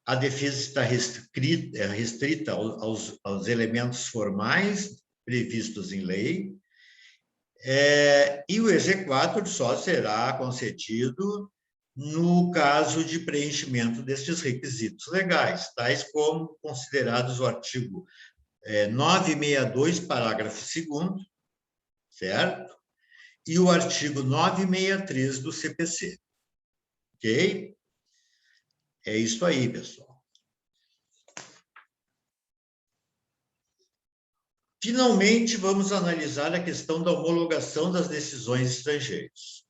a defesa está restrita aos elementos formais previstos em lei, e o exequatur só será concedido no caso de preenchimento destes requisitos legais, tais como considerados o artigo 962, parágrafo 2º, certo? E o artigo 963 do CPC. Ok? É isso aí, pessoal. Finalmente, vamos analisar a questão da homologação das decisões estrangeiras.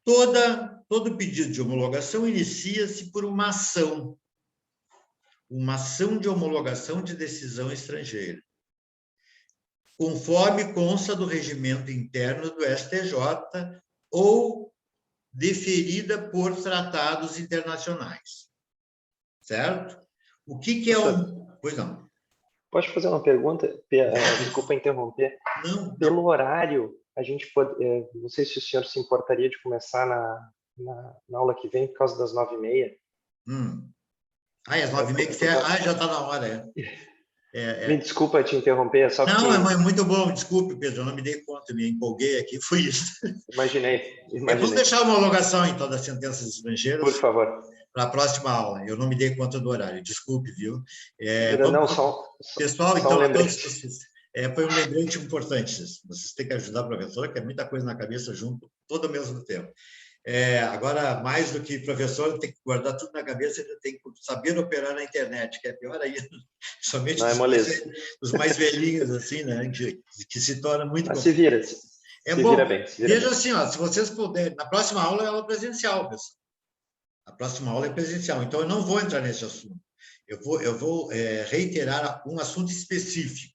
Todo pedido de homologação inicia-se por uma ação de homologação de decisão estrangeira, conforme consta do regimento interno do STJ ou deferida por tratados internacionais, certo? O que é o... Pois não. Pode fazer uma pergunta? Desculpa interromper. Não. Pelo horário, a gente pode... não sei se o senhor se importaria de começar na aula que vem, por causa das 9h30. Às 9h30 que já está na hora, Me desculpa te interromper, só Não, é muito bom, desculpe, Pedro, eu não me dei conta, me empolguei aqui, foi isso. Imaginei. Vamos deixar a homologação, então, das sentenças estrangeiras. Por favor. Para a próxima aula, eu não me dei conta do horário, desculpe, viu? Pessoal, então, a Foi um lembrete importante. Vocês têm que ajudar a professora, que é muita coisa na cabeça junto, todo ao mesmo tempo. Agora, mais do que professor, tem que guardar tudo na cabeça, ele tem que saber operar na internet, que é pior ainda. Somente os mais velhinhos, assim, né? Que se torna muito... Mas se vira. Bom. Vira bem. Veja assim, ó, se vocês puderem... Na próxima aula é aula presencial, pessoal. A próxima aula é presencial, então eu não vou entrar nesse assunto. Eu vou reiterar um assunto específico,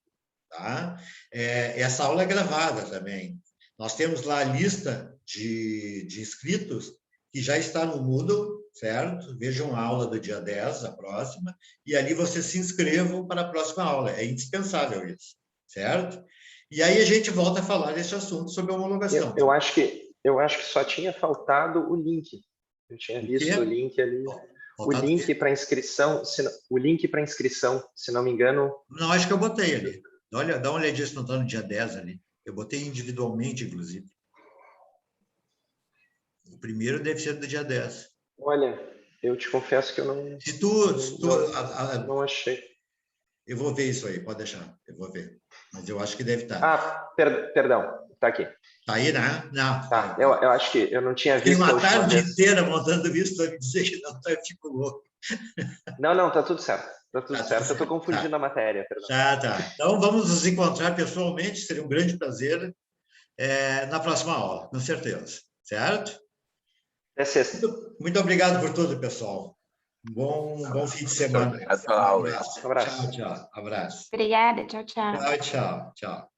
tá? Essa aula é gravada também. Nós temos lá a lista de inscritos que já está no Moodle, certo? Vejam a aula do dia 10, a próxima, e ali vocês se inscrevam para a próxima aula. É indispensável isso, certo? E aí a gente volta a falar desse assunto sobre a homologação. Eu acho que só tinha faltado o link. Eu tinha visto o link ali. O link para inscrição, se não me engano. Não, acho que eu botei ali. Dá uma olhadinha se não está no dia 10 ali. Eu botei individualmente, inclusive. O primeiro deve ser do dia 10. Olha, eu te confesso que eu não... não achei. Eu vou ver isso aí, pode deixar. Eu vou ver. Mas eu acho que deve estar. Perdão. Está aqui. Está aí, né? Não. Tá, eu acho que eu não tinha visto. Tem uma tarde inteira montando isso para me dizer que não, eu fico louco. Não, tá tudo certo. Tá tudo certo. Eu estou confundindo a matéria, perdão. Tá. Então, vamos nos encontrar pessoalmente, seria um grande prazer, na próxima aula, com certeza. Certo? Até sexta. Muito obrigado por tudo, pessoal. Bom fim de semana. Obrigado pela aula. Um abraço. Tchau. Abraço. Obrigada. Tchau. Tchau.